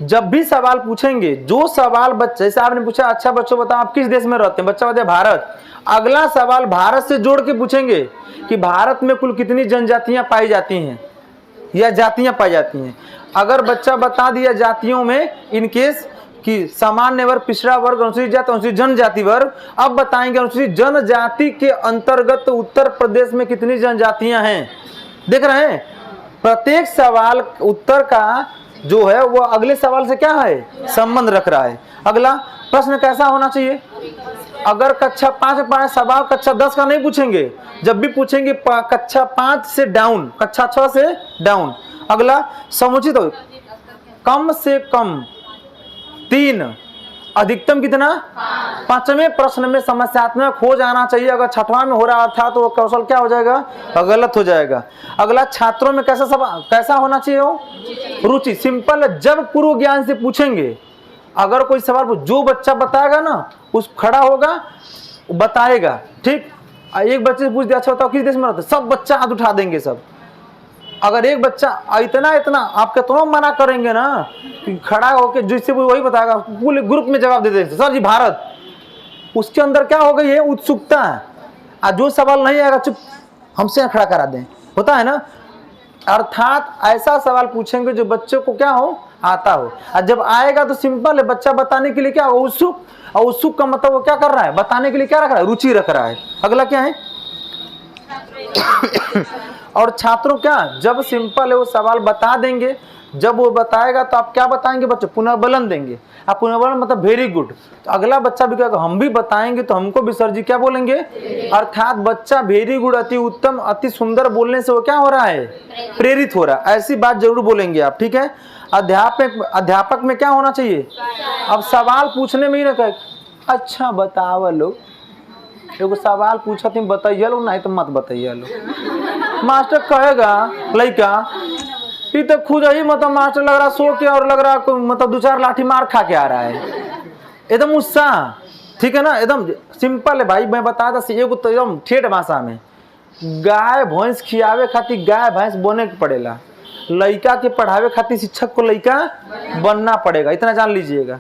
जब भी सवाल पूछेंगे, जो सवाल बच्चे, जैसे आपने पूछा अच्छा बच्चों बताओ आप किस देश में रहते हैं, बच्चा बताए भारत। अगला सवाल भारत से जोड़ के पूछेंगे कि भारत में कुल कितनी जनजातियां पाई जाती हैं या जातियां पाई जाती हैं। अगर बच्चा बता दिया जातियों में इनकेस कि सामान्य वर्ग, पिछड़ा वर्ग, अनुसूचित जाति, अनुसूचित जनजाति वर्ग, अब बताएंगे अनुसूचित जनजाति के अंतर्गत उत्तर प्रदेश में कितनी जनजातियां हैं। देख रहे हैं, प्रत्येक सवाल उत्तर का जो है वो अगले सवाल से क्या है, संबंध रख रहा है। अगला प्रश्न कैसा होना चाहिए? अगर कक्षा 5 में पढ़े सवाल कक्षा 10 का नहीं पूछेंगे, जब भी पूछेंगे कक्षा 5 से डाउन, कक्षा 6 से डाउन। अगला समुचित हो, कम से कम 3, अधिकतम कितना? 5वें प्रश्न में समस्यात्मक हो जाना चाहिए। अगर 6वां में हो रहा था तो वो कौशल क्या हो जाएगा? गलत हो जाएगा। अगला, छात्रों में कैसा होना चाहिए हो? रुचि। सिंपल है, जब पूर्व ज्ञान से पूछेंगे, अगर कोई सवाल जो बच्चा बताएगा ना, उस खड़ा होगा बताएगा, ठीक। एक बच्चे से पूछ दिया, अच्छा बताओ किस देश में रहते, सब बच्चा हाथ उठा देंगे सब। अगर एक बच्चा इतना आप कितना मना करेंगे ना कि खड़ा होकर जिससे वही बताएगा, पूरे ग्रुप में जवाब दे देंगे सर जी भारत। उसके अंदर क्या हो गई है? उत्सुकता है। और जो सवाल नहीं आएगा चुप हमसे खड़ा करा दें, होता है ना। अर्थात ऐसा सवाल पूछेंगे जो बच्चे को क्या हो? आता हो। और जब आएगा तो सिंपल है, बच्चा बताने के लिए क्या हो? उत्सुक। और उत्सुक का मतलब वो क्या कर रहा है? बताने के लिए क्या रख रहा है? रुचि रख रहा है। अगला क्या है? और छात्रों क्या, जब सिंपल है वो सवाल बता देंगे, जब वो बताएगा तो आप क्या बताएंगे बच्चों? पुनर्बलन देंगे। आप पुनर्बलन मतलब वेरी गुड। तो अगला बच्चा भी क्या, हम भी बताएंगे तो हमको भी सर जी क्या बोलेंगे? अर्थात बच्चा वेरी गुड, अति उत्तम, अति सुंदर बोलने से वो क्या हो रहा है? प्रेरित हो रहा है। ऐसी बात जरूर बोलेंगे आप, ठीक है। अध्यापक में क्या होना चाहिए? अब सवाल पूछने में ही ना कहे अच्छा बताओ लोग, एगो सवाल पूछा तुम बताइए लो, नहीं तो मत बताइए लो। मास्टर कहेगा लड़का ये तो खुद ही मतलब मास्टर लग रहा सो के, और लग रहा मतलब 2-4 लाठी मार खा के आ रहा है, एकदम उत्साह, ठीक है ना। एकदम सिंपल है भाई, मैं बता दा एगो तो एकदम ठेठ भाषा में, गाय भैंस खियावे खातिर गाय भैंस बने के पड़ेला, लड़का के पढ़ावे खातिर शिक्षक को लड़का बनना पड़ेगा, इतना जान लीजिएगा।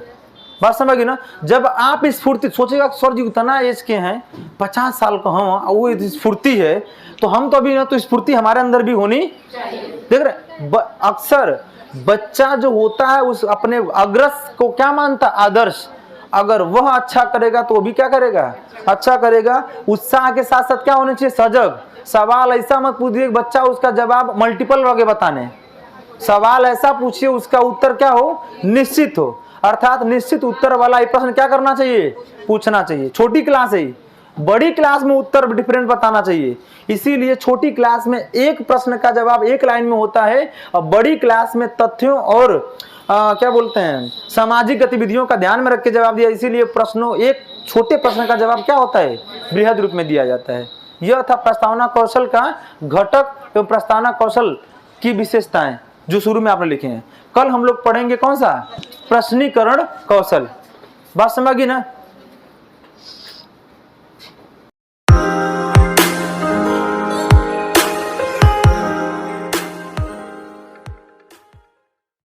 बात समझ गई ना। जब आप स्फूर्ति सोचेगा सर जी उतना एज के हैं, 50 साल का हम, वो स्फूर्ति है, तो हम तो अभी ना, तो स्फूर्ति हमारे अंदर भी होनी देख रहे। अक्सर बच्चा जो होता है उस अपने अग्रस को क्या मानता? आदर्श। अगर वह अच्छा करेगा तो वो भी क्या करेगा? अच्छा करेगा। उत्साह के साथ साथ क्या होना चाहिए? सजग। सवाल ऐसा मत पूछिए बच्चा उसका जवाब मल्टीपल लगे बताने, सवाल ऐसा पूछिए उसका उत्तर क्या हो? निश्चित हो। अर्थात निश्चित उत्तर वाला एक प्रश्न क्या करना चाहिए? पूछना चाहिए। छोटी क्लास है, बड़ी क्लास में उत्तर डिफरेंट बताना चाहिए। इसीलिए छोटी क्लास में एक प्रश्न का जवाब एक लाइन में होता है, और बड़ी क्लास में तथ्यों और क्या बोलते हैं सामाजिक गतिविधियों का ध्यान में रख के जवाब दिया। इसीलिए प्रश्नों, एक छोटे प्रश्न का जवाब क्या होता है? बृहद रूप में दिया जाता है। यह था प्रस्तावना कौशल का घटक एवं प्रस्तावना कौशल की विशेषताएं जो शुरू में आपने लिखे हैं। कल हम लोग पढ़ेंगे कौन सा? प्रश्नीकरण कौशल। बात समझ गई ना।